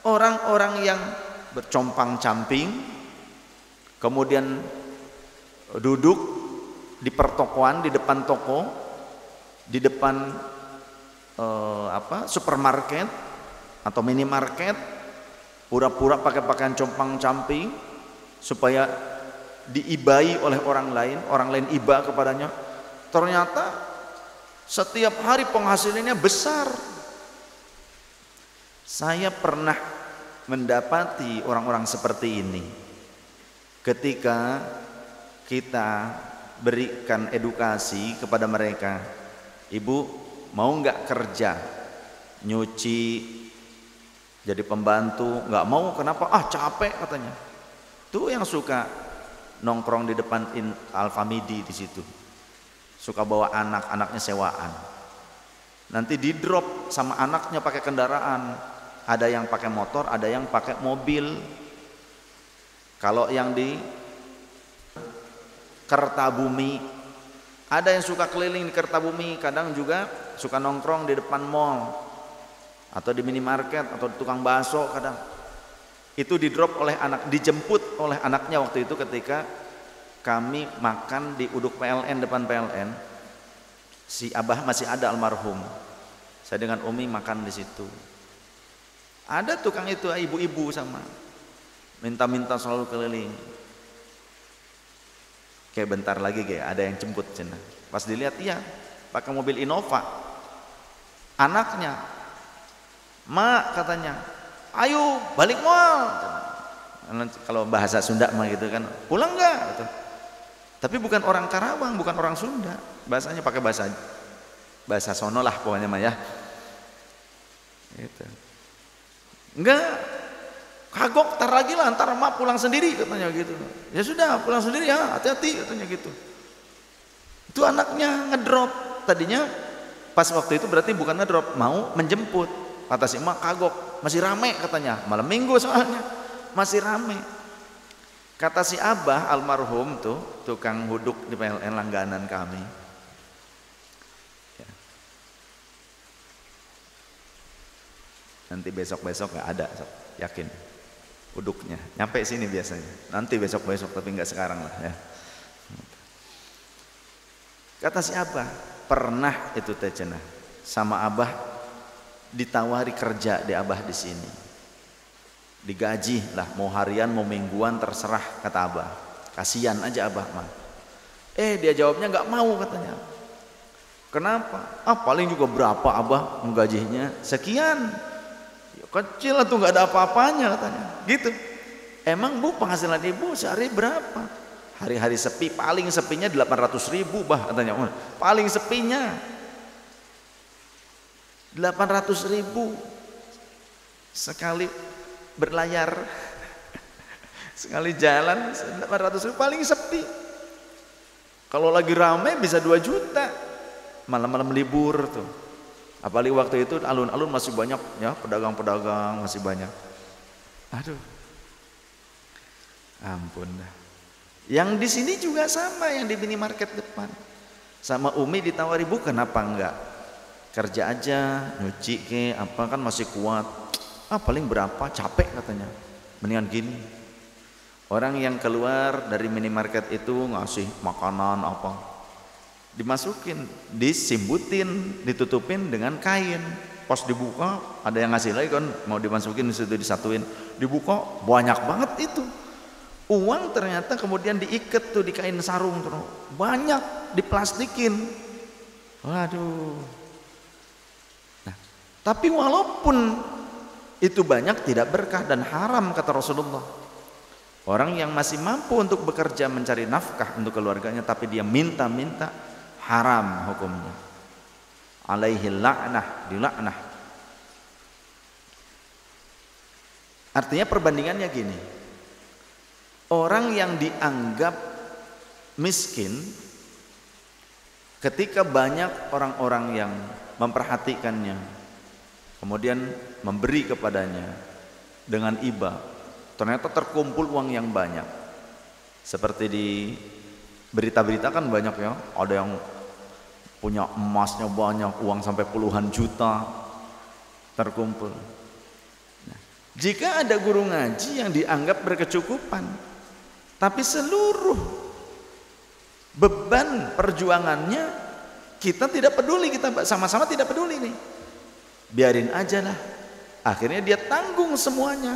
orang-orang yang bercompang-camping, kemudian duduk di pertokoan, di depan toko, di depan supermarket atau minimarket, pura-pura pakai pakaian compang-camping supaya diibai oleh orang lain iba kepadanya. Ternyata setiap hari penghasilannya besar. Saya pernah mendapati orang-orang seperti ini. Ketika kita berikan edukasi kepada mereka, ibu mau nggak kerja, nyuci, jadi pembantu? Nggak mau. Kenapa? Capek katanya. Tuh yang suka nongkrong di depan Alfamidi di situ, suka bawa anaknya sewaan, nanti di drop sama anaknya pakai kendaraan, ada yang pakai motor, ada yang pakai mobil. Kalau yang di Kertabumi, ada yang suka keliling di Kertabumi, kadang juga suka nongkrong di depan mall atau di minimarket atau di tukang bakso. Kadang itu di drop oleh anak, dijemput oleh anaknya. Waktu itu ketika kami makan di Uduk PLN, depan PLN, si Abah masih ada almarhum, saya dengan Umi makan di situ. Ada tukang itu, ibu-ibu sama, minta-minta selalu keliling. Kayak bentar lagi kayak ada yang jemput cina. Pas dilihat, iya, pakai mobil Innova. Anaknya, "Mak," katanya, "ayo balik mall." Kalau bahasa Sunda mah gitu kan, "Pulang nggak?" Gitu. Tapi bukan orang Karawang, bukan orang Sunda, bahasanya pakai bahasa sono lah pokoknya mah ya. Gitu. Enggak, kagok, tar lagi lah, ntar mak pulang sendiri katanya gitu. Ya sudah, pulang sendiri ya, hati-hati katanya gitu. Itu anaknya ngedrop. Tadinya pas waktu itu berarti bukan ngedrop, mau menjemput. Kata si emak, kagok, masih rame katanya, malam minggu soalnya masih rame. Kata si Abah almarhum tuh, tukang huduk di PLN langganan kami, ya. Nanti besok-besok nggak ada, yakin huduknya nyampe sini biasanya. Nanti besok-besok, tapi nggak sekarang lah ya. Kata si Abah, pernah itu teh cenah sama Abah ditawari kerja di Abah di sini, digaji lah, mau harian mau mingguan terserah kata Abah. Kasihan aja Abah mah. Dia jawabnya nggak mau katanya. Kenapa? Paling juga berapa Abah menggajinya? Sekian. Ya, kecil tuh, nggak ada apa-apanya katanya. Gitu. Emang Bu, penghasilan Ibu sehari berapa? Hari-hari sepi, paling sepinya 800.000 Bah katanya. Paling sepinya 800.000 sekali berlayar, sekali jalan 800.000 paling sepi. Kalau lagi ramai bisa 2 juta malam-malam libur tuh. Apalagi waktu itu alun-alun masih banyak ya, pedagang-pedagang masih banyak. Aduh, ampun dah. Yang di sini juga sama, yang di minimarket depan. Sama Umi ditawari, "Bu, kenapa enggak kerja aja, nyuci ke apa, kan masih kuat." Paling berapa, capek katanya. Mendingan gini, orang yang keluar dari minimarket itu ngasih makanan apa, dimasukin, disimbutin, ditutupin dengan kain. Pas dibuka ada yang ngasih lagi kan, mau dimasukin disitu, disatuin, dibuka banyak banget itu uang. Ternyata kemudian diikat tuh di kain sarung tuh, banyak diplastikin. Waduh. Nah, tapi walaupun itu banyak, tidak berkah dan haram kata Rasulullah. Orang yang masih mampu untuk bekerja mencari nafkah untuk keluarganya tapi dia minta-minta, haram hukumnya. Alaihi la'nah, dilaknah. Artinya perbandingannya gini, orang yang dianggap miskin ketika banyak orang-orang yang memperhatikannya, kemudian memberi kepadanya dengan iba, ternyata terkumpul uang yang banyak. Seperti di berita-berita kan banyak ya, ada yang punya emasnya banyak, uang sampai puluhan juta terkumpul. Nah, jika ada guru ngaji yang dianggap berkecukupan, tapi seluruh beban perjuangannya kita tidak peduli, kita sama-sama tidak peduli nih, biarin aja lah, akhirnya dia tanggung semuanya.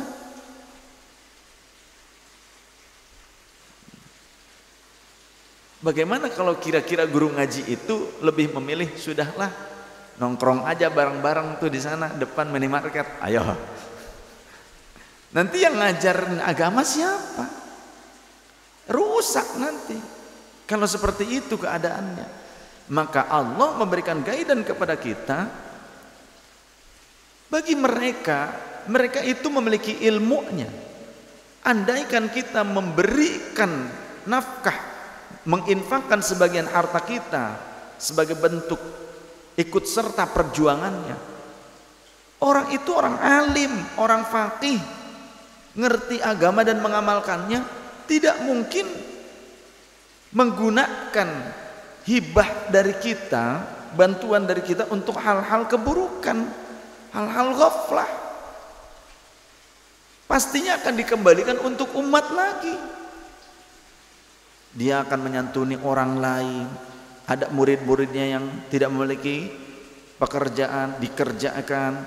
Bagaimana kalau kira-kira guru ngaji itu lebih memilih, sudahlah nongkrong aja bareng-bareng tuh di sana depan minimarket, ayo. Nanti yang ngajarin agama siapa? Rusak nanti. Kalau seperti itu keadaannya. Maka Allah memberikan guidance kepada kita. Bagi mereka, mereka itu memiliki ilmunya. Andaikan kita memberikan nafkah, menginfakkan sebagian harta kita sebagai bentuk ikut serta perjuangannya, orang itu orang alim, orang faqih, ngerti agama dan mengamalkannya, tidak mungkin menggunakan hibah dari kita, bantuan dari kita untuk hal-hal keburukan, hal-hal ghaflah. Pastinya akan dikembalikan untuk umat lagi. Dia akan menyantuni orang lain. Ada murid-muridnya yang tidak memiliki pekerjaan, dikerjakan,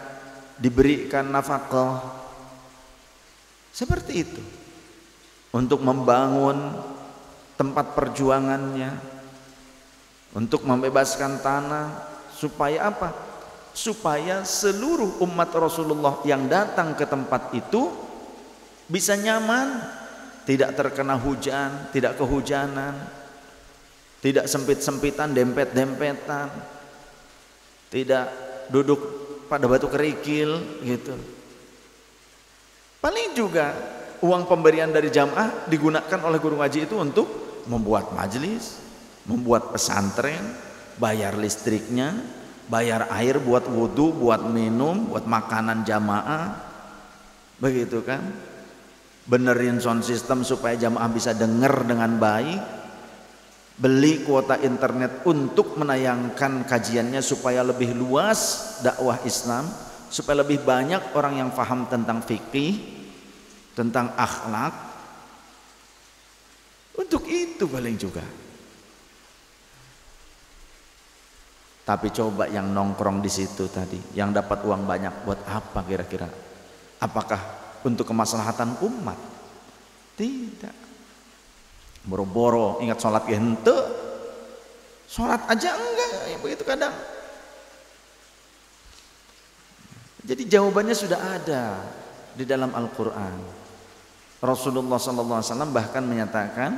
diberikan nafkah. Seperti itu. Untuk membangun tempat perjuangannya, untuk membebaskan tanah, supaya apa? Supaya seluruh umat Rasulullah yang datang ke tempat itu bisa nyaman, tidak terkena hujan, tidak kehujanan, tidak sempit-sempitan, dempet-dempetan, tidak duduk pada batu kerikil gitu. Paling juga uang pemberian dari jamaah digunakan oleh guru ngaji itu untuk membuat majelis, membuat pesantren, bayar listriknya, bayar air buat wudhu, buat minum, buat makanan jamaah, begitu kan? Benerin sound system supaya jamaah bisa dengar dengan baik, beli kuota internet untuk menayangkan kajiannya supaya lebih luas dakwah Islam, supaya lebih banyak orang yang paham tentang fikih, tentang akhlak. Untuk itu paling juga. Tapi coba yang nongkrong di situ tadi, yang dapat uang banyak, buat apa kira-kira? Apakah untuk kemaslahatan umat? Tidak. Boro-boro ingat sholat ya hente, sholat aja enggak, ya begitu kadang. Jadi jawabannya sudah ada di dalam Al-Quran. Rasulullah SAW bahkan menyatakan,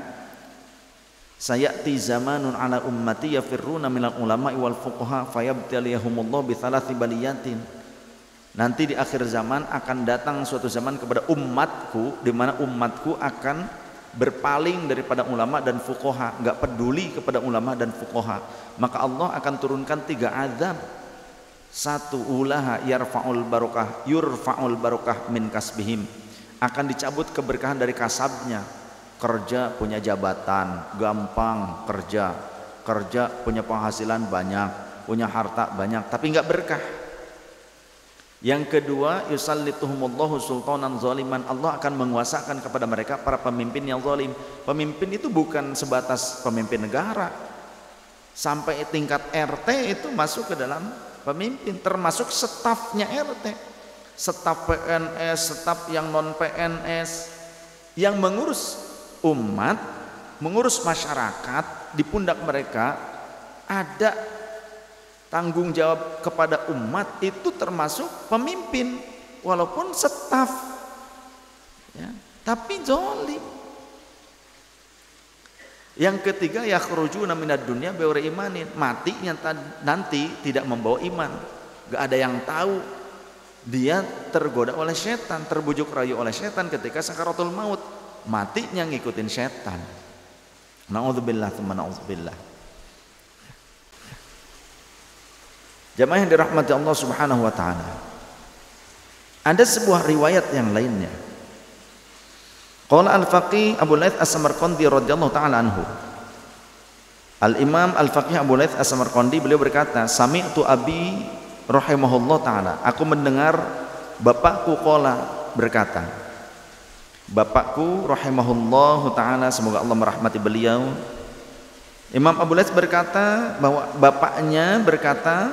sayati zamanun ala ummati yafirruna minal ulama'i wal fuqaha fayabtaliyahumullah bithalathi baliyatin. Nanti di akhir zaman akan datang suatu zaman kepada umatku, di mana umatku akan berpaling daripada ulama dan fuqaha, enggak peduli kepada ulama dan fuqaha. Maka Allah akan turunkan 3 azab. 1, ulaha yarfa'ul barokah, yurfa'ul barokah min kasbihim. Akan dicabut keberkahan dari kasabnya. Kerja punya jabatan, gampang kerja. Kerja punya penghasilan banyak, punya harta banyak, tapi enggak berkah. Yang kedua, yusallituhumullahu sultanan zaliman. Allah akan menguasakan kepada mereka para pemimpin yang zalim. Pemimpin itu bukan sebatas pemimpin negara, sampai tingkat RT itu masuk ke dalam pemimpin, termasuk stafnya RT, staf PNS, staf yang non PNS, yang mengurus umat, mengurus masyarakat. Di pundak mereka ada tanggung jawab kepada umat, itu termasuk pemimpin walaupun staf ya, tapi zalim. Yang ketiga, yakhrujuna minad dunya bighairi imanin. Matinya nanti tidak membawa iman, gak ada yang tahu. Dia tergoda oleh setan, terbujuk rayu oleh setan ketika sakaratul maut, matinya ngikutin setan. Na'udzubillah tsumma na'udzubillah. Jamaah yang dirahmati Allah Subhanahu wa taala. Ada sebuah riwayat yang lainnya. Qala al-faqih Abu Laits As-Samarqandi radhiyallahu taala anhu. Al-Imam Al-Faqih Abu Laits As-Samarqandi, beliau berkata, sami'tu abi rahimahullah taala. Aku mendengar bapakku qala berkata. Bapakku rahimahullah taala, semoga Allah merahmati beliau. Imam Abu Laits berkata bahwa bapaknya berkata,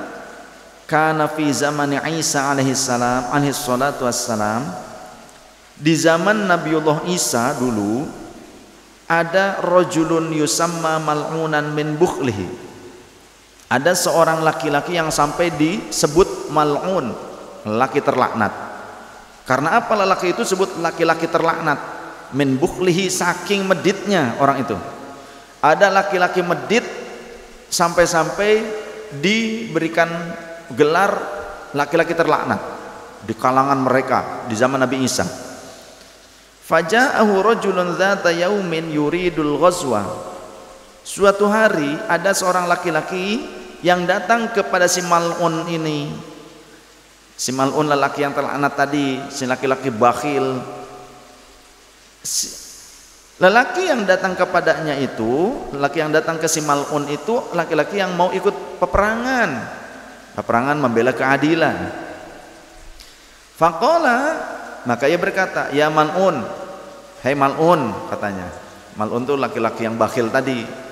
kana fi zamani Isa alaihi salam alaihi salatu wassalam, di zaman Nabiullah Isa dulu ada rajulun yusamma mal'unan min bukhlihi. Ada seorang laki-laki yang sampai disebut mal'un, laki terlaknat. Karena apa lelaki itu sebut laki-laki terlaknat? Min bukhlihi, saking meditnya orang itu. Ada laki-laki medit sampai-sampai diberikan gelar laki-laki terlaknat di kalangan mereka di zaman Nabi Isa. Faja'ahu rajulun dzata yaumin yuridul ghazwa. Suatu hari ada seorang laki-laki yang datang kepada si mal'un ini. Si mal'un, lelaki yang terlaknat tadi, si laki-laki bakhil. Lelaki yang datang kepadanya itu, lelaki yang datang ke si mal'un itu laki-laki yang mau ikut peperangan membela keadilan. Faqala, maka ia berkata, ya mal'un, hei mal'un, katanya. Mal'un itu laki-laki yang bakhil tadi.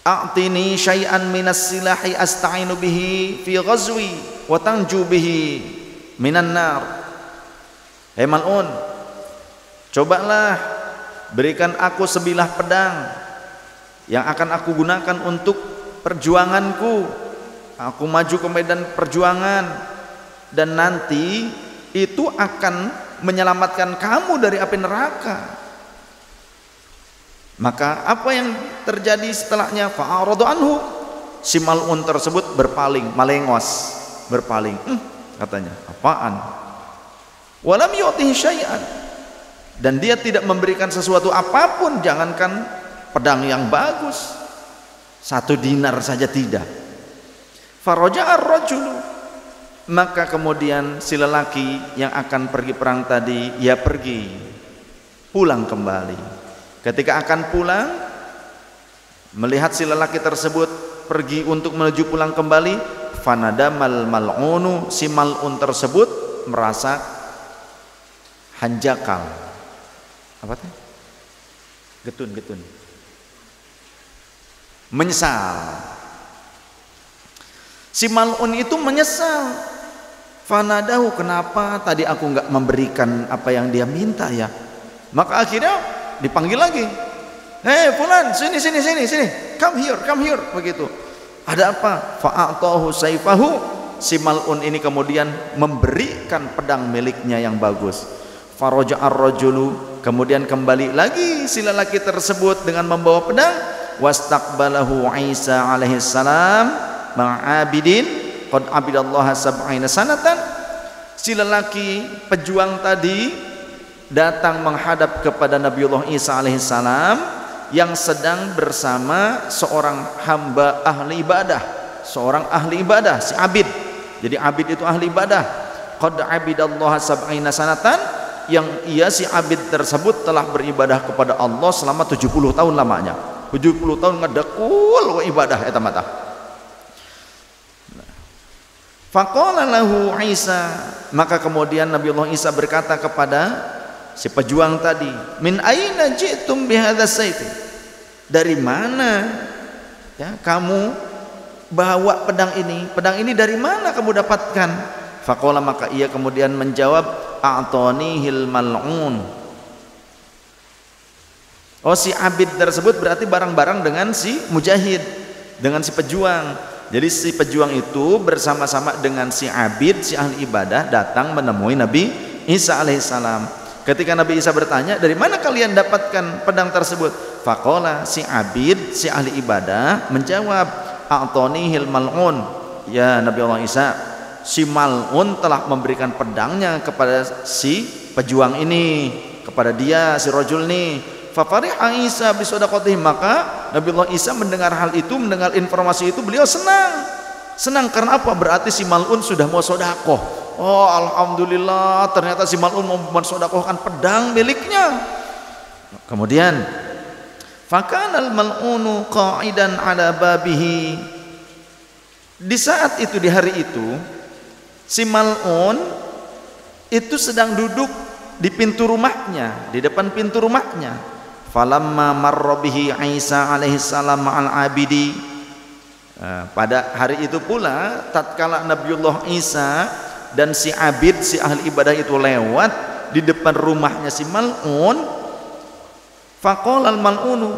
A'tini syai'an minas silahi asta'inu bihi fi ghazwi wa tanju bihi minan nar. Hei mal'un, cobalah berikan aku sebilah pedang yang akan aku gunakan untuk perjuanganku. Aku maju ke medan perjuangan dan nanti itu akan menyelamatkan kamu dari api neraka. Maka apa yang terjadi setelahnya? Fa'aradu anhu, si mal'un tersebut berpaling, malengos, berpaling. Katanya, apaan? Walam yu'tihi syai'an, dan dia tidak memberikan sesuatu apapun, jangankan pedang yang bagus, 1 dinar saja tidak. Faraja'ar rajulu, maka kemudian si lelaki yang akan pergi perang tadi, ia pergi pulang kembali. Ketika akan pulang, melihat si lelaki tersebut pergi untuk menuju pulang kembali, fanadamal mal'unu, si mal'un tersebut merasa hanjakal. Apa teh? Getun. Menyesal. Si mal'un itu menyesal. Fanadahu, kenapa tadi aku enggak memberikan apa yang dia minta ya? Maka akhirnya dipanggil lagi. Hei fulan, sini. Come here, begitu. Ada apa? Fa'atahu saifahu. Si mal'un ini kemudian memberikan pedang miliknya yang bagus. Faraja'ar rajulu, kemudian kembali lagi si lelaki tersebut dengan membawa pedang. Wastaqbalahu Isa alaihi salam ma'abidin qad abidallaha sab'ina sanatan. Si lelaki pejuang tadi datang menghadap kepada Nabiullah Isa alaihissalam yang sedang bersama seorang hamba ahli ibadah, seorang ahli ibadah, si abid. Jadi abid itu ahli ibadah. Qad abidallaha sab'ina sanatan, yang ia si abid tersebut telah beribadah kepada Allah selama 70 tahun lamanya. 70 tahun ngedekul ibadah eta mata. Faqala lahu Isa, maka kemudian Nabiullah Isa berkata kepada si pejuang tadi, min aina ji'tum bihadza sayf, dari mana ya kamu bawa pedang ini dari mana kamu dapatkan? Faqala, maka ia kemudian menjawab, a'tanihil mal'un. Oh, si abid tersebut berarti bareng-bareng dengan si mujahid, dengan si pejuang. Jadi si pejuang itu bersama-sama dengan si abid, si ahli ibadah, datang menemui Nabi Isa alaihissalam. Ketika Nabi Isa bertanya, dari mana kalian dapatkan pedang tersebut? Faqala, si abid, si ahli ibadah menjawab, a'tanihil mal'un. Ya Nabi Allah Isa, si mal'un telah memberikan pedangnya kepada si pejuang ini, kepada dia, si rajul ini. Fafariha Isa bisadaqatihi, maka Nabi Allah Isa mendengar hal itu, mendengar informasi itu, beliau senang karena apa? Berarti si mal'un sudah mau sedekah. Oh alhamdulillah, ternyata si mal'un mau mensedekahkan pedang miliknya. Kemudian fakanal mal'unu qa'idan ala babihi. Di saat itu, di hari itu, si mal'un itu sedang duduk di pintu rumahnya, di depan pintu rumahnya. falamma marra bihi Isa alaihi salam ma'al abidi. Pada hari itu pula tatkala Nabiullah Isa dan si abid, si ahli ibadah itu lewat di depan rumahnya si mal'un, faqala al-mal'unu,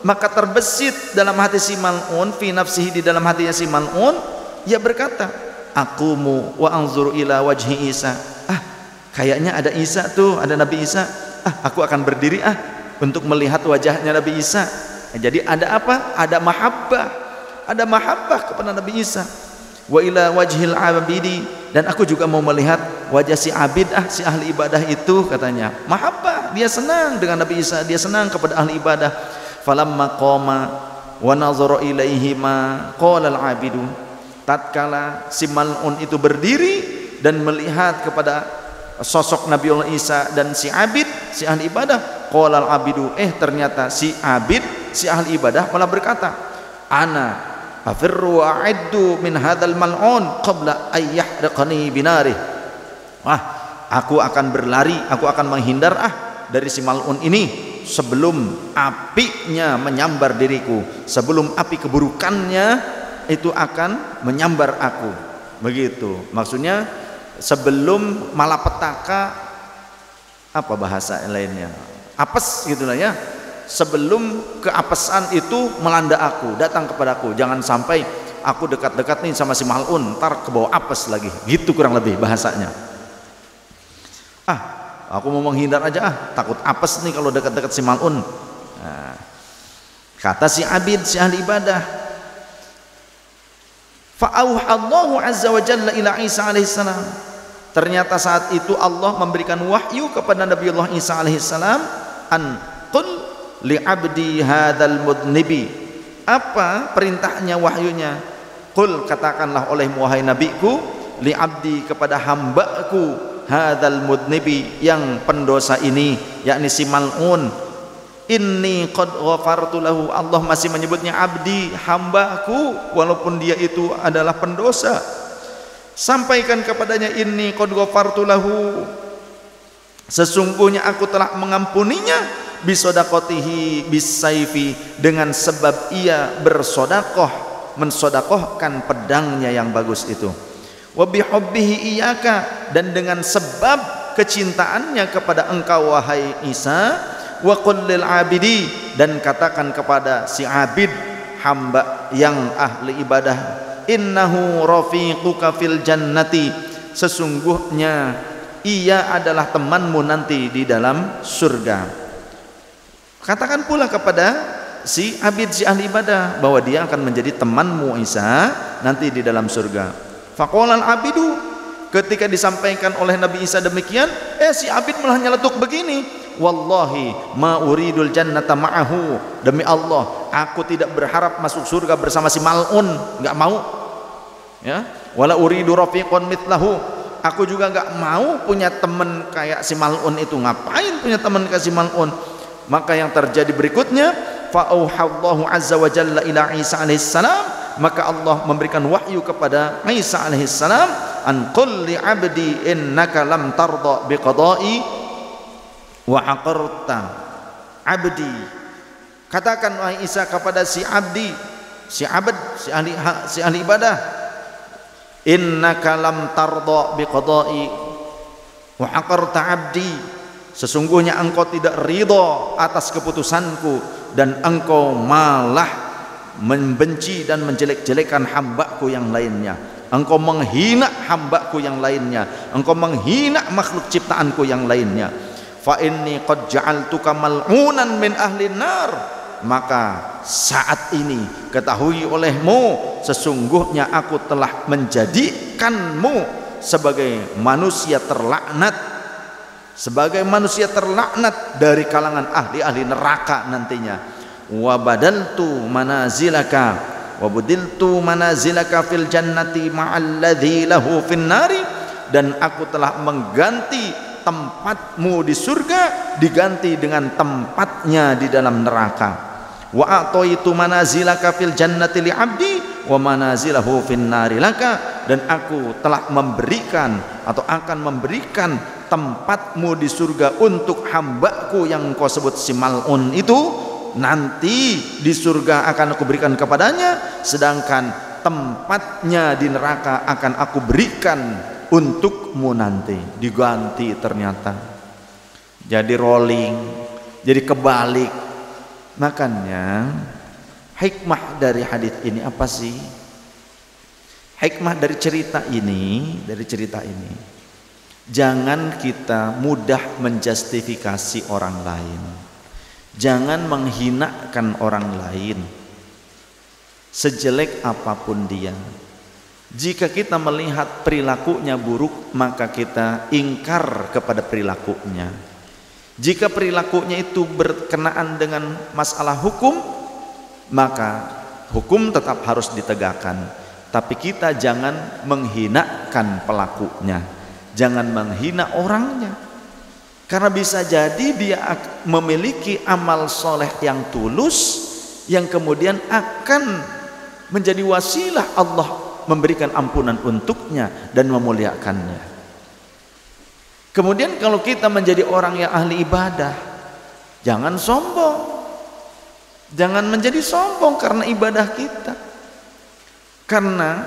maka terbesit dalam hati si mal'un, fi nafsihi, di dalam hatinya si mal'un, ia berkata, aqumu wa anzuru ila wajhi Isa. Kayaknya ada Isa tuh, ada Nabi Isa. Aku akan berdiri untuk melihat wajahnya Nabi Isa. Jadi ada apa? Ada mahabbah kepada Nabi Isa. Wa ila wajhil abidi, dan aku juga mau melihat wajah si abid, si ahli ibadah itu, katanya. Mahabbah, dia senang dengan Nabi Isa, dia senang kepada ahli ibadah. Falamma qama wa nazara ilaihi ma qala al-abidu. Tatkala si mal'un itu berdiri dan melihat kepada sosok Nabiullah Isa dan si abid, si ahli ibadah, qala al-abidu, ternyata si abid, si ahli ibadah malah berkata, ana afirru wa a'iddu min hadzal mal'un qabla ay yahriqani binarih. Aku akan berlari, aku akan menghindar dari si mal'un ini sebelum apinya menyambar diriku, sebelum api keburukannya itu akan menyambar aku. Begitu maksudnya, sebelum malapetaka, apa bahasa lainnya, apes gitulah ya, sebelum keapesan itu melanda aku, datang kepadaku, jangan sampai aku dekat-dekat nih sama si mal'un, ntar kebawa apes lagi, gitu kurang lebih bahasanya. Aku mau menghindar aja, takut apes nih kalau dekat-dekat si mal'un. Kata si abid, si ahli ibadah, fa'auhallahu azza wa jalla ila Isa alaihissalam. Ternyata saat itu Allah memberikan wahyu kepada Nabiullah Isa alaihissalam, an qul li abdi hadzal mudnibi. Apa perintahnya, wahyunya? Qul, katakanlah oleh wahai nabiku, li abdi, kepada hambaku, hadzal mudnibi, yang pendosa ini, yakni si mal'un, inni qad ghafartu lahu. Allah masih menyebutnya abdi, hambaku, walaupun dia itu adalah pendosa. Sampaikan kepadanya, inni qad ghafartu lahu, sesungguhnya aku telah mengampuninya, bisodaqatihi bisayfi, dengan sebab ia bersodakoh, mensodakohkan pedangnya yang bagus itu. Wa bihubbihi iyaka, dan dengan sebab kecintaannya kepada engkau wahai Isa. Wa qul lil abidi, dan katakan kepada si abid, hamba yang ahli ibadah, innahu rafiquka fil jannati, sesungguhnya ia adalah temanmu nanti di dalam surga. Katakan pula kepada si abid, si ahli ibadah, bahwa dia akan menjadi temanmu Isa nanti di dalam surga. Faqala al-abidu, ketika disampaikan oleh Nabi Isa demikian, si abid malah nyeletuk begini, wallahi ma uridul jannata ma'ahu, demi Allah aku tidak berharap masuk surga bersama si mal'un, enggak mau ya. Wala uridu rafiqan mithlahu, aku juga enggak mau punya teman kayak si mal'un itu. Ngapain punya teman kayak si mal'un? Maka yang terjadi berikutnya, fa auhallahu azza wa jalla ila Isa alaihissalam, maka Allah memberikan wahyu kepada Isa alaihissalam, an qul li abdi innaka lam tarda biqada'i wa aqarta abdi. Katakan wahai Isa kepada si abdi, si abd, si ahli ibadah, innaka lam tarda biqada'i wa aqarta abdi, sesungguhnya engkau tidak ridha atas keputusanku dan engkau malah membenci dan menjelek-jelekan hambaku yang lainnya. Engkau menghina hambaku yang lainnya, engkau menghina makhluk ciptaanku yang lainnya. Fa inni qad ja'altuka mal'unan min ahli nar, maka saat ini ketahui olehmu, sesungguhnya aku telah menjadikanmu sebagai manusia terlaknat, sebagai manusia terlaknat dari kalangan ahli-ahli neraka nantinya. Wa badaltu manazilaka wa budiltu manazilaka fil jannati ma'alladzi lahu fin nari, dan aku telah mengganti tempatmu di surga diganti dengan tempatnya di dalam neraka. Wa ataitu manazilaka fil jannati li 'abdi wa manazilahu fin nari laka, dan aku telah memberikan atau akan memberikan tempatmu di surga untuk hambaku yang kau sebut si mal'un itu, nanti di surga akan aku berikan kepadanya, sedangkan tempatnya di neraka akan aku berikan untukmu nanti. Diganti ternyata, jadi rolling, jadi kebalik. Makanya hikmah dari hadis ini apa sih? Hikmah dari cerita ini, jangan kita mudah menjustifikasi orang lain, jangan menghinakan orang lain sejelek apapun dia. Jika kita melihat perilakunya buruk, maka kita ingkar kepada perilakunya. Jika perilakunya itu berkenaan dengan masalah hukum, maka hukum tetap harus ditegakkan. Tapi kita jangan menghinakan pelakunya, jangan menghina orangnya. Karena bisa jadi dia memiliki amal soleh yang tulus, yang kemudian akan menjadi wasilah Allah memberikan ampunan untuknya dan memuliakannya. Kemudian kalau kita menjadi orang yang ahli ibadah, jangan sombong, jangan menjadi sombong karena ibadah kita. Karena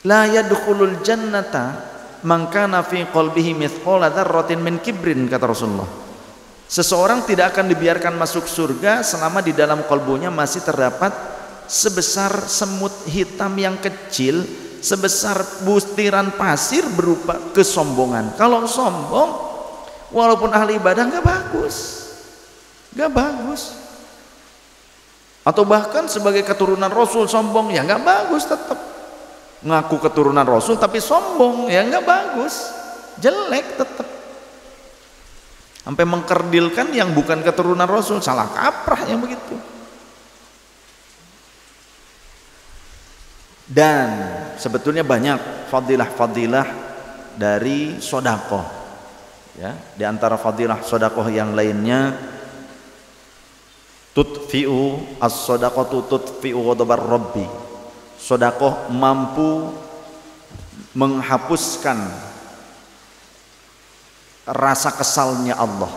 la yadkhulul jannata man kana fi qalbihi mithqala dzarratin min kibrin, kata Rasulullah. Seseorang tidak akan dibiarkan masuk surga selama di dalam kalbunya masih terdapat sebesar semut hitam yang kecil, sebesar butiran pasir berupa kesombongan. Kalau sombong walaupun ahli ibadah nggak bagus. Atau bahkan sebagai keturunan Rasul sombong, ya nggak bagus. Tetap ngaku keturunan Rasul tapi sombong, ya nggak bagus, jelek tetap. Sampai mengkerdilkan yang bukan keturunan Rasul, salah kaprah yang begitu. Dan sebetulnya banyak fadilah-fadilah dari sodakoh, ya. Di antara fadilah sodakoh yang lainnya, tutfi'u as-sodaqatu tutfi'u ghadabar rabbi. Sodakoh mampu menghapuskan rasa kesalnya Allah.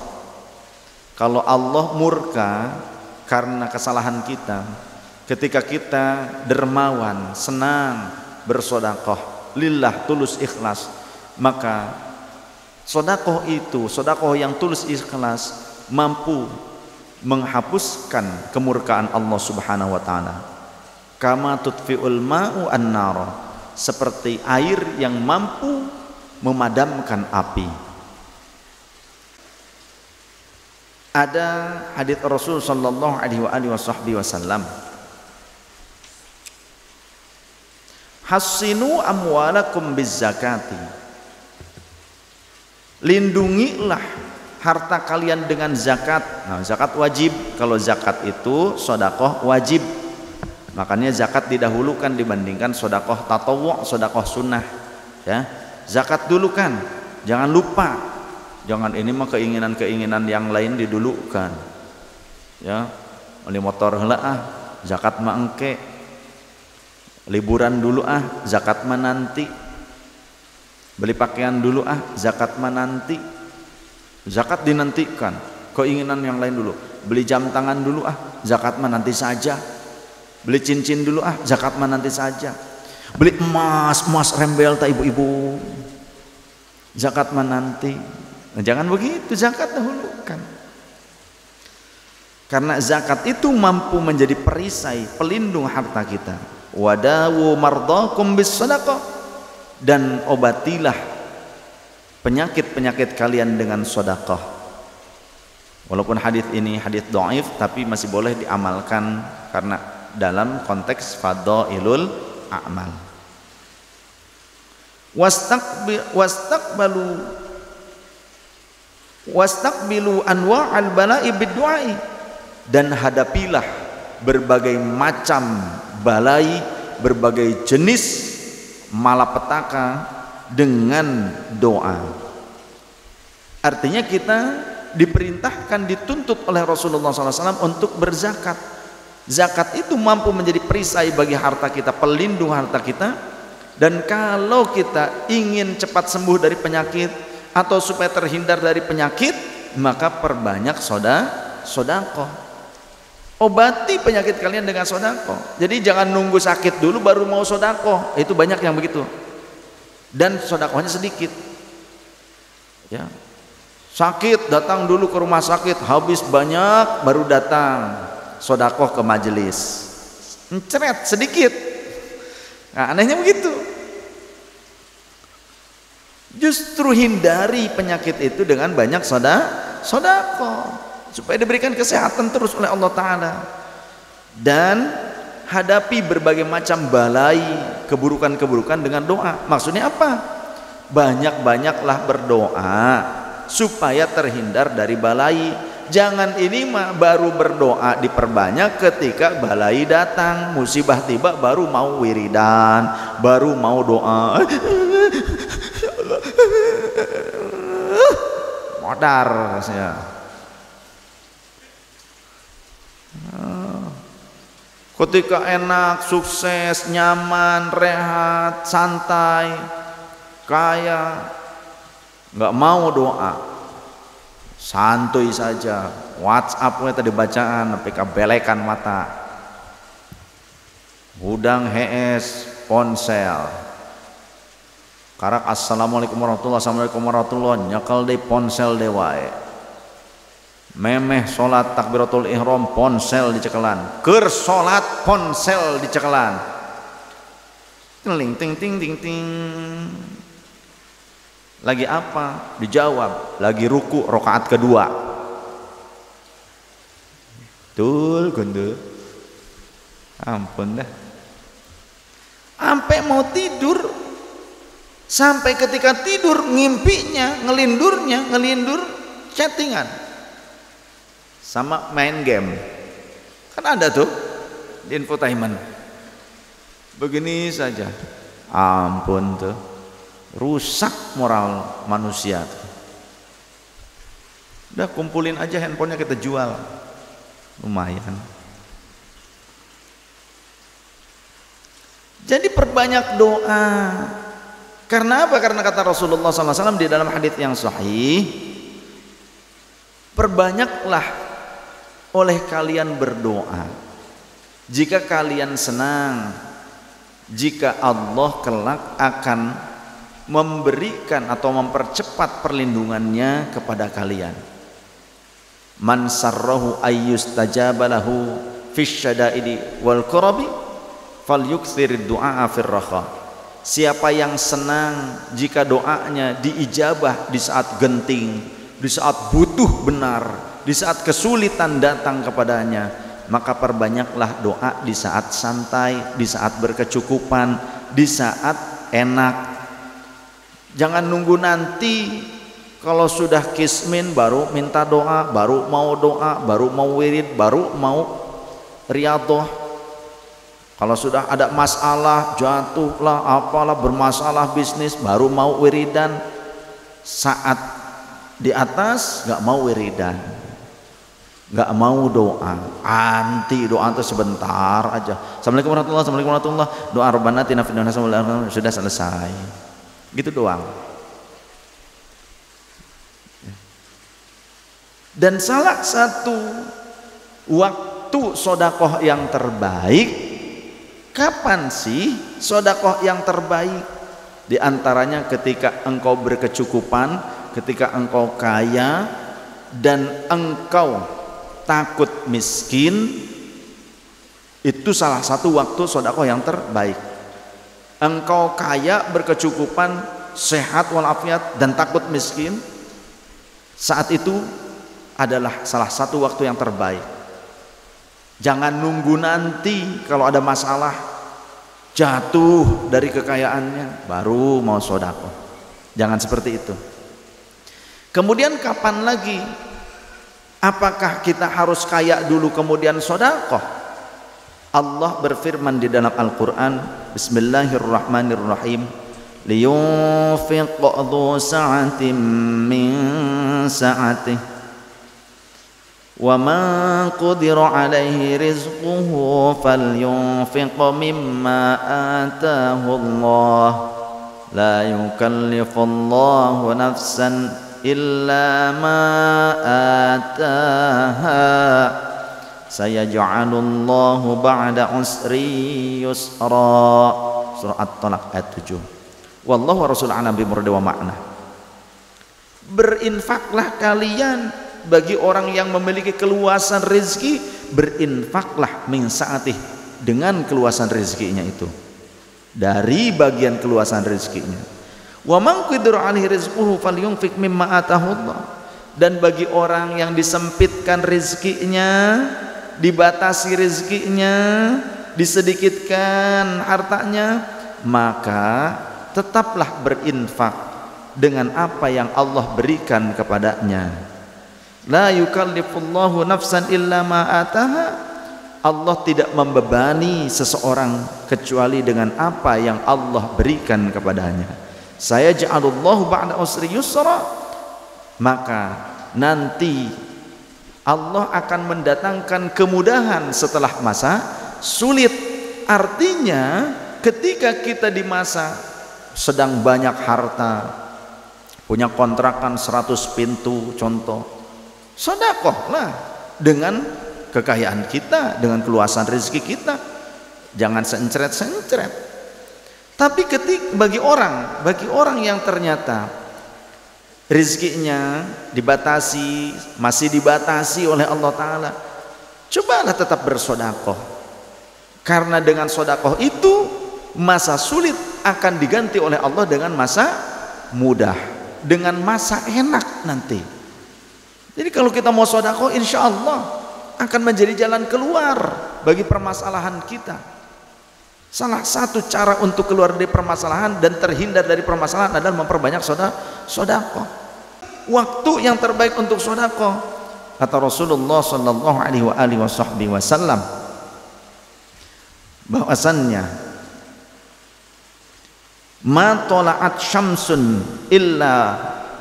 Kalau Allah murka karena kesalahan kita, ketika kita dermawan, senang bersodakoh lillah, tulus ikhlas, maka sodakoh itu, sodakoh yang tulus ikhlas, mampu menghapuskan kemurkaan Allah Subhanahu wa ta'ala. Kama tutfi'ul ma'u an-nara, seperti air yang mampu memadamkan api. Ada hadits Rasul sallallahu alaihi wasallam, hassinu amwalakum bizzakati, lindungilah harta kalian dengan zakat. Nah, zakat wajib. Kalau zakat itu sodakoh wajib, makanya zakat didahulukan dibandingkan sodakoh tatawwu', sodakoh sunnah, ya. Zakat dulu kan, jangan lupa. Jangan ini mah keinginan-keinginan yang lain didulukan, ya. Beli motor heula zakat mah engke. Liburan dulu zakat mah nanti. Beli pakaian dulu zakat mah nanti. Zakat dinantikan, keinginan yang lain dulu. Beli jam tangan dulu zakat mah nanti saja. Beli cincin dulu zakat mah nanti saja. Beli emas rembel ta ibu-ibu, zakat mah nanti. Nah, jangan begitu, zakat dahulukan. Karena zakat itu mampu menjadi perisai, pelindung harta kita. Wadawu mardakum bis sadaqah, dan obatilah penyakit-penyakit kalian dengan sedekah. Walaupun hadis ini hadis dhaif, tapi masih boleh diamalkan karena dalam konteks fadailul a'mal. Wastaqbilu anwa'al bala'i bid-du'ai, dan hadapilah berbagai macam balai, berbagai jenis malapetaka dengan doa. Artinya kita diperintahkan, dituntut oleh Rasulullah SAW untuk berzakat. Zakat itu mampu menjadi perisai bagi harta kita, pelindung harta kita Dan kalau kita ingin cepat sembuh dari penyakit atau supaya terhindar dari penyakit, maka perbanyak sedekah. Obati penyakit kalian dengan sedekah. Jadi jangan nunggu sakit dulu baru mau sedekah. Itu banyak yang begitu. Dan sedekahnya sedikit. Ya. Sakit datang dulu ke rumah sakit, habis banyak baru datang sedekah ke majelis. Encret sedikit. Nah, anehnya begitu. Justru hindari penyakit itu dengan banyak sedekah supaya diberikan kesehatan terus oleh Allah Ta'ala. Dan hadapi berbagai macam balai, keburukan-keburukan dengan doa. Maksudnya apa? Banyak-banyaklah berdoa supaya terhindar dari balai. Jangan ini mah baru berdoa diperbanyak ketika balai datang, musibah tiba baru mau wiridan, baru mau doa. Modar rasanya. Ketika enak, sukses, nyaman, rehat, santai, kaya, nggak mau doa, santuy saja. WhatsAppnya tadi bacaan, PK belekan mata, hudang HS ponsel. Karak assalamualaikum warahmatullahi nyakal deh ponsel dewae. Memeh sholat takbiratul ihram ponsel dicekelan. Ker sholat ponsel dicekelan. Ting ting ting ting ting. Lagi apa? Dijawab, lagi ruku rakaat kedua. Tul gundu. Ampun dah. Sampai mau tidur, sampai ketika tidur ngimpinya, ngelindur chattingan sama main game. Kan ada tuh di infotainment. Begini saja. Ampun tuh. Rusak moral manusia. Udah kumpulin aja handphonenya kita jual, lumayan. Jadi perbanyak doa. Karena apa? Karena kata Rasulullah SAW di dalam hadits yang sahih, perbanyaklah oleh kalian berdoa jika kalian senang, jika Allah kelak akan memberikan atau mempercepat perlindungannya kepada kalian. Man sarrahu ayyustajaba lahu fisyada'idi wal qurabi falyukthirid du'a fir raha. Siapa yang senang jika doanya diijabah di saat genting, di saat butuh benar, di saat kesulitan datang kepadanya, maka perbanyaklah doa di saat santai, di saat berkecukupan, di saat enak. Jangan nunggu nanti kalau sudah kismin baru minta doa, baru mau doa, baru mau wirid, baru mau riyadhah. Kalau sudah ada masalah, jatuhlah, apalah, bermasalah bisnis, baru mau wiridan. Saat di atas nggak mau wiridan, nggak mau doa, anti doa itu sebentar aja. Assalamualaikum warahmatullahi. Doa Rabbana atina fid dunya hasanah, sudah selesai. Gitu doang. Dan salah satu waktu sedekah yang terbaik, kapan sih sedekah yang terbaik? Di antaranya ketika engkau berkecukupan, ketika engkau kaya dan engkau takut miskin, itu salah satu waktu sedekah yang terbaik. Engkau kaya, berkecukupan, sehat walafiat dan takut miskin, saat itu adalah salah satu waktu yang terbaik. Jangan nunggu nanti kalau ada masalah, jatuh dari kekayaannya baru mau sedekah. Jangan seperti itu. Kemudian kapan lagi? Apakah kita harus kaya dulu kemudian sedekah? Allah berfirman di dalam Al-Quran, Bismillahirrahmanirrahim, liyunfiq dhu sa'atin min sa'atih Wa man qudira alaihi rizquhu falyunfiq mimma atahu Allah. La yukallifullahu nafsan illa ma ataha. Sayaj'alullahu ba'da usri yusra. Surah At-Talaq ayat 7. Wallahu wa rasul a'lam bimurad wa ma'na. Berinfaklah kalian bagi orang yang memiliki keluasan rezeki, berinfaklah min sa'atih, dengan keluasan rezekinya itu, dari bagian keluasan rezekinya. Wa man qadara alaihi rizquhu falyunfiq mimma atahu Allah. Dan bagi orang yang disempitkan rezekinya, dibatasi rezekinya, disedikitkan hartanya, maka tetaplah berinfak dengan apa yang Allah berikan kepadanya. La yukallifullahu nafsan illa ma ataha. Allah tidak membebani seseorang kecuali dengan apa yang Allah berikan kepadanya. Saya ja'alullahu ba'da usri yusra. Maka nanti Allah akan mendatangkan kemudahan setelah masa sulit. Artinya ketika kita di masa sedang banyak harta, punya kontrakan 100 pintu contoh, sedekahlah dengan kekayaan kita, dengan keluasan rezeki kita. Jangan sencret-sencret. Tapi bagi orang yang ternyata rezekinya dibatasi, masih dibatasi oleh Allah Ta'ala, cobalah tetap bersedekah. Karena dengan sedekah itu masa sulit akan diganti oleh Allah dengan masa mudah, dengan masa enak nanti. Jadi kalau kita mau sedekah, insya Allah akan menjadi jalan keluar bagi permasalahan kita. Salah satu cara untuk keluar dari permasalahan dan terhindar dari permasalahan adalah memperbanyak sedekah. Waktu yang terbaik untuk sedekah, kata Rasulullah sallallahu alaihi wasallam, bahwasannya ma tala'at syamsun illa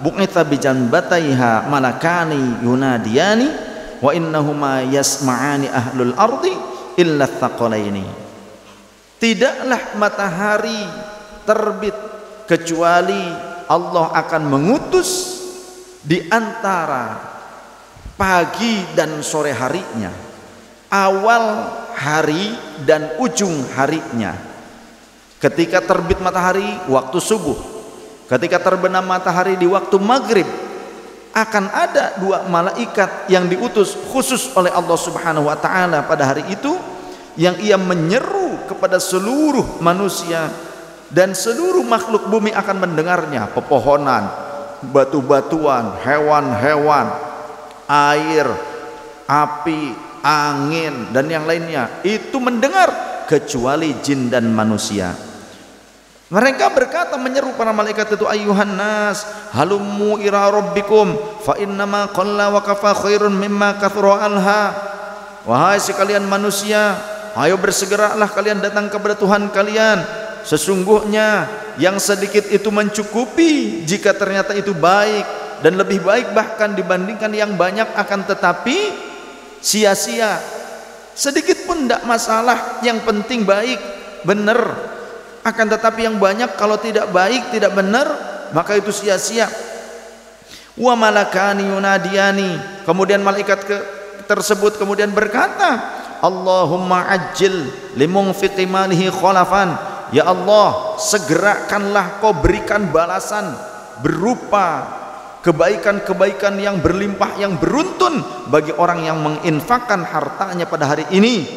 bu'itha bi janbataiha malakani yunadiyani wa innahuma yasma'ani ahlul ardi illa thaqalaini. Tidaklah matahari terbit kecuali Allah akan mengutus di antara pagi dan sore harinya, awal hari dan ujung harinya. Ketika terbit matahari waktu subuh, ketika terbenam matahari di waktu maghrib, akan ada dua malaikat yang diutus khusus oleh Allah Subhanahu wa Ta'ala pada hari itu, yang ia menyeru kepada seluruh manusia, dan seluruh makhluk bumi akan mendengarnya. Pepohonan, batu-batuan, hewan-hewan, air, api, angin, dan yang lainnya itu mendengar, kecuali jin dan manusia. Mereka berkata, menyeru para malaikat itu, ayyuhan nas halummu ila rabbikum fa innama qalla wa kafa khairun mimma kathura alha. Wahai sekalian manusia, ayo bersegeralah kalian datang kepada Tuhan kalian. Sesungguhnya yang sedikit itu mencukupi jika ternyata itu baik, dan lebih baik bahkan dibandingkan yang banyak, akan tetapi sia-sia. Sedikit pun tidak masalah, yang penting baik, benar. Akan tetapi yang banyak kalau tidak baik, tidak benar, maka itu sia-sia. Wa malakani yunadiyani. Kemudian malaikat tersebut kemudian berkata, Allahumma ajil limunfiqi malihi khalafan. Ya Allah, segerakanlah kau berikan balasan berupa kebaikan-kebaikan yang berlimpah, yang beruntun bagi orang yang menginfakkan hartanya pada hari ini.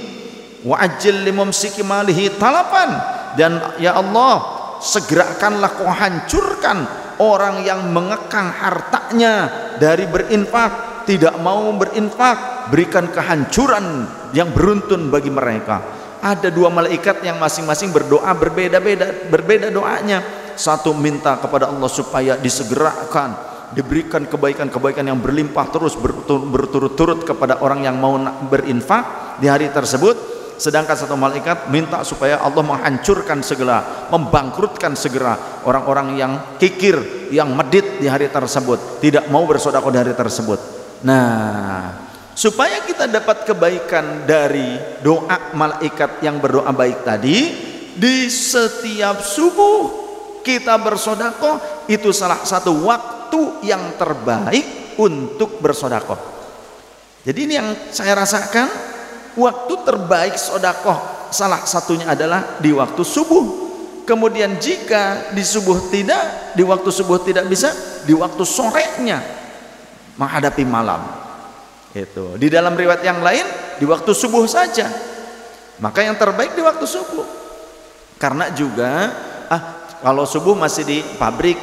Wa ajil limumsiki malihi talafan. Dan ya Allah, segerakanlah kau hancurkan orang yang mengekang hartanya dari berinfak, tidak mau berinfak. Berikan kehancuran yang beruntun bagi mereka. Ada dua malaikat yang masing-masing berdoa berbeda doanya. Satu minta kepada Allah supaya disegerakan, diberikan kebaikan-kebaikan yang berlimpah terus berturut-turut kepada orang yang mau berinfak di hari tersebut. Sedangkan satu malaikat minta supaya Allah menghancurkan segera, membangkrutkan segera orang-orang yang kikir, yang medit di hari tersebut, tidak mau bersedekah di hari tersebut. Nah, supaya kita dapat kebaikan dari doa malaikat yang berdoa baik tadi, di setiap subuh kita bersedekah, itu salah satu waktu yang terbaik untuk bersedekah. Jadi ini yang saya rasakan, waktu terbaik sedekah salah satunya adalah di waktu subuh. Kemudian jika di waktu subuh tidak bisa, di waktu sorenya menghadapi malam. Itu di dalam riwayat yang lain di waktu subuh saja. Maka yang terbaik di waktu subuh. Karena juga kalau subuh masih di pabrik,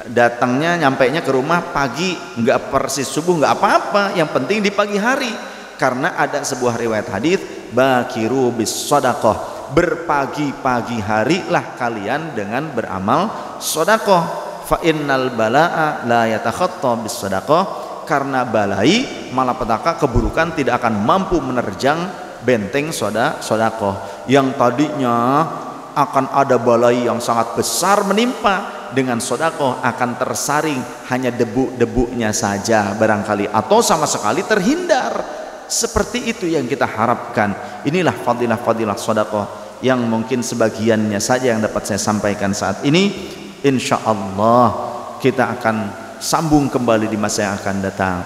datangnya nyampainya ke rumah pagi, nggak persis subuh nggak apa-apa, yang penting di pagi hari. Karena ada sebuah riwayat hadis, bakiru bis shadaqah, berpagi-pagi harilah kalian dengan beramal sedekah. Fa innal balaa la yatakhatta bis shadaqah, karena balai, malapetaka, keburukan tidak akan mampu menerjang benteng sedekah. Yang tadinya akan ada balai yang sangat besar menimpa, dengan sedekah akan tersaring hanya debu-debunya saja barangkali, atau sama sekali terhindar. Seperti itu yang kita harapkan. Inilah fadilah-fadilah sedekah yang mungkin sebagiannya saja yang dapat saya sampaikan saat ini. Insya Allah kita akan sambung kembali di masa yang akan datang.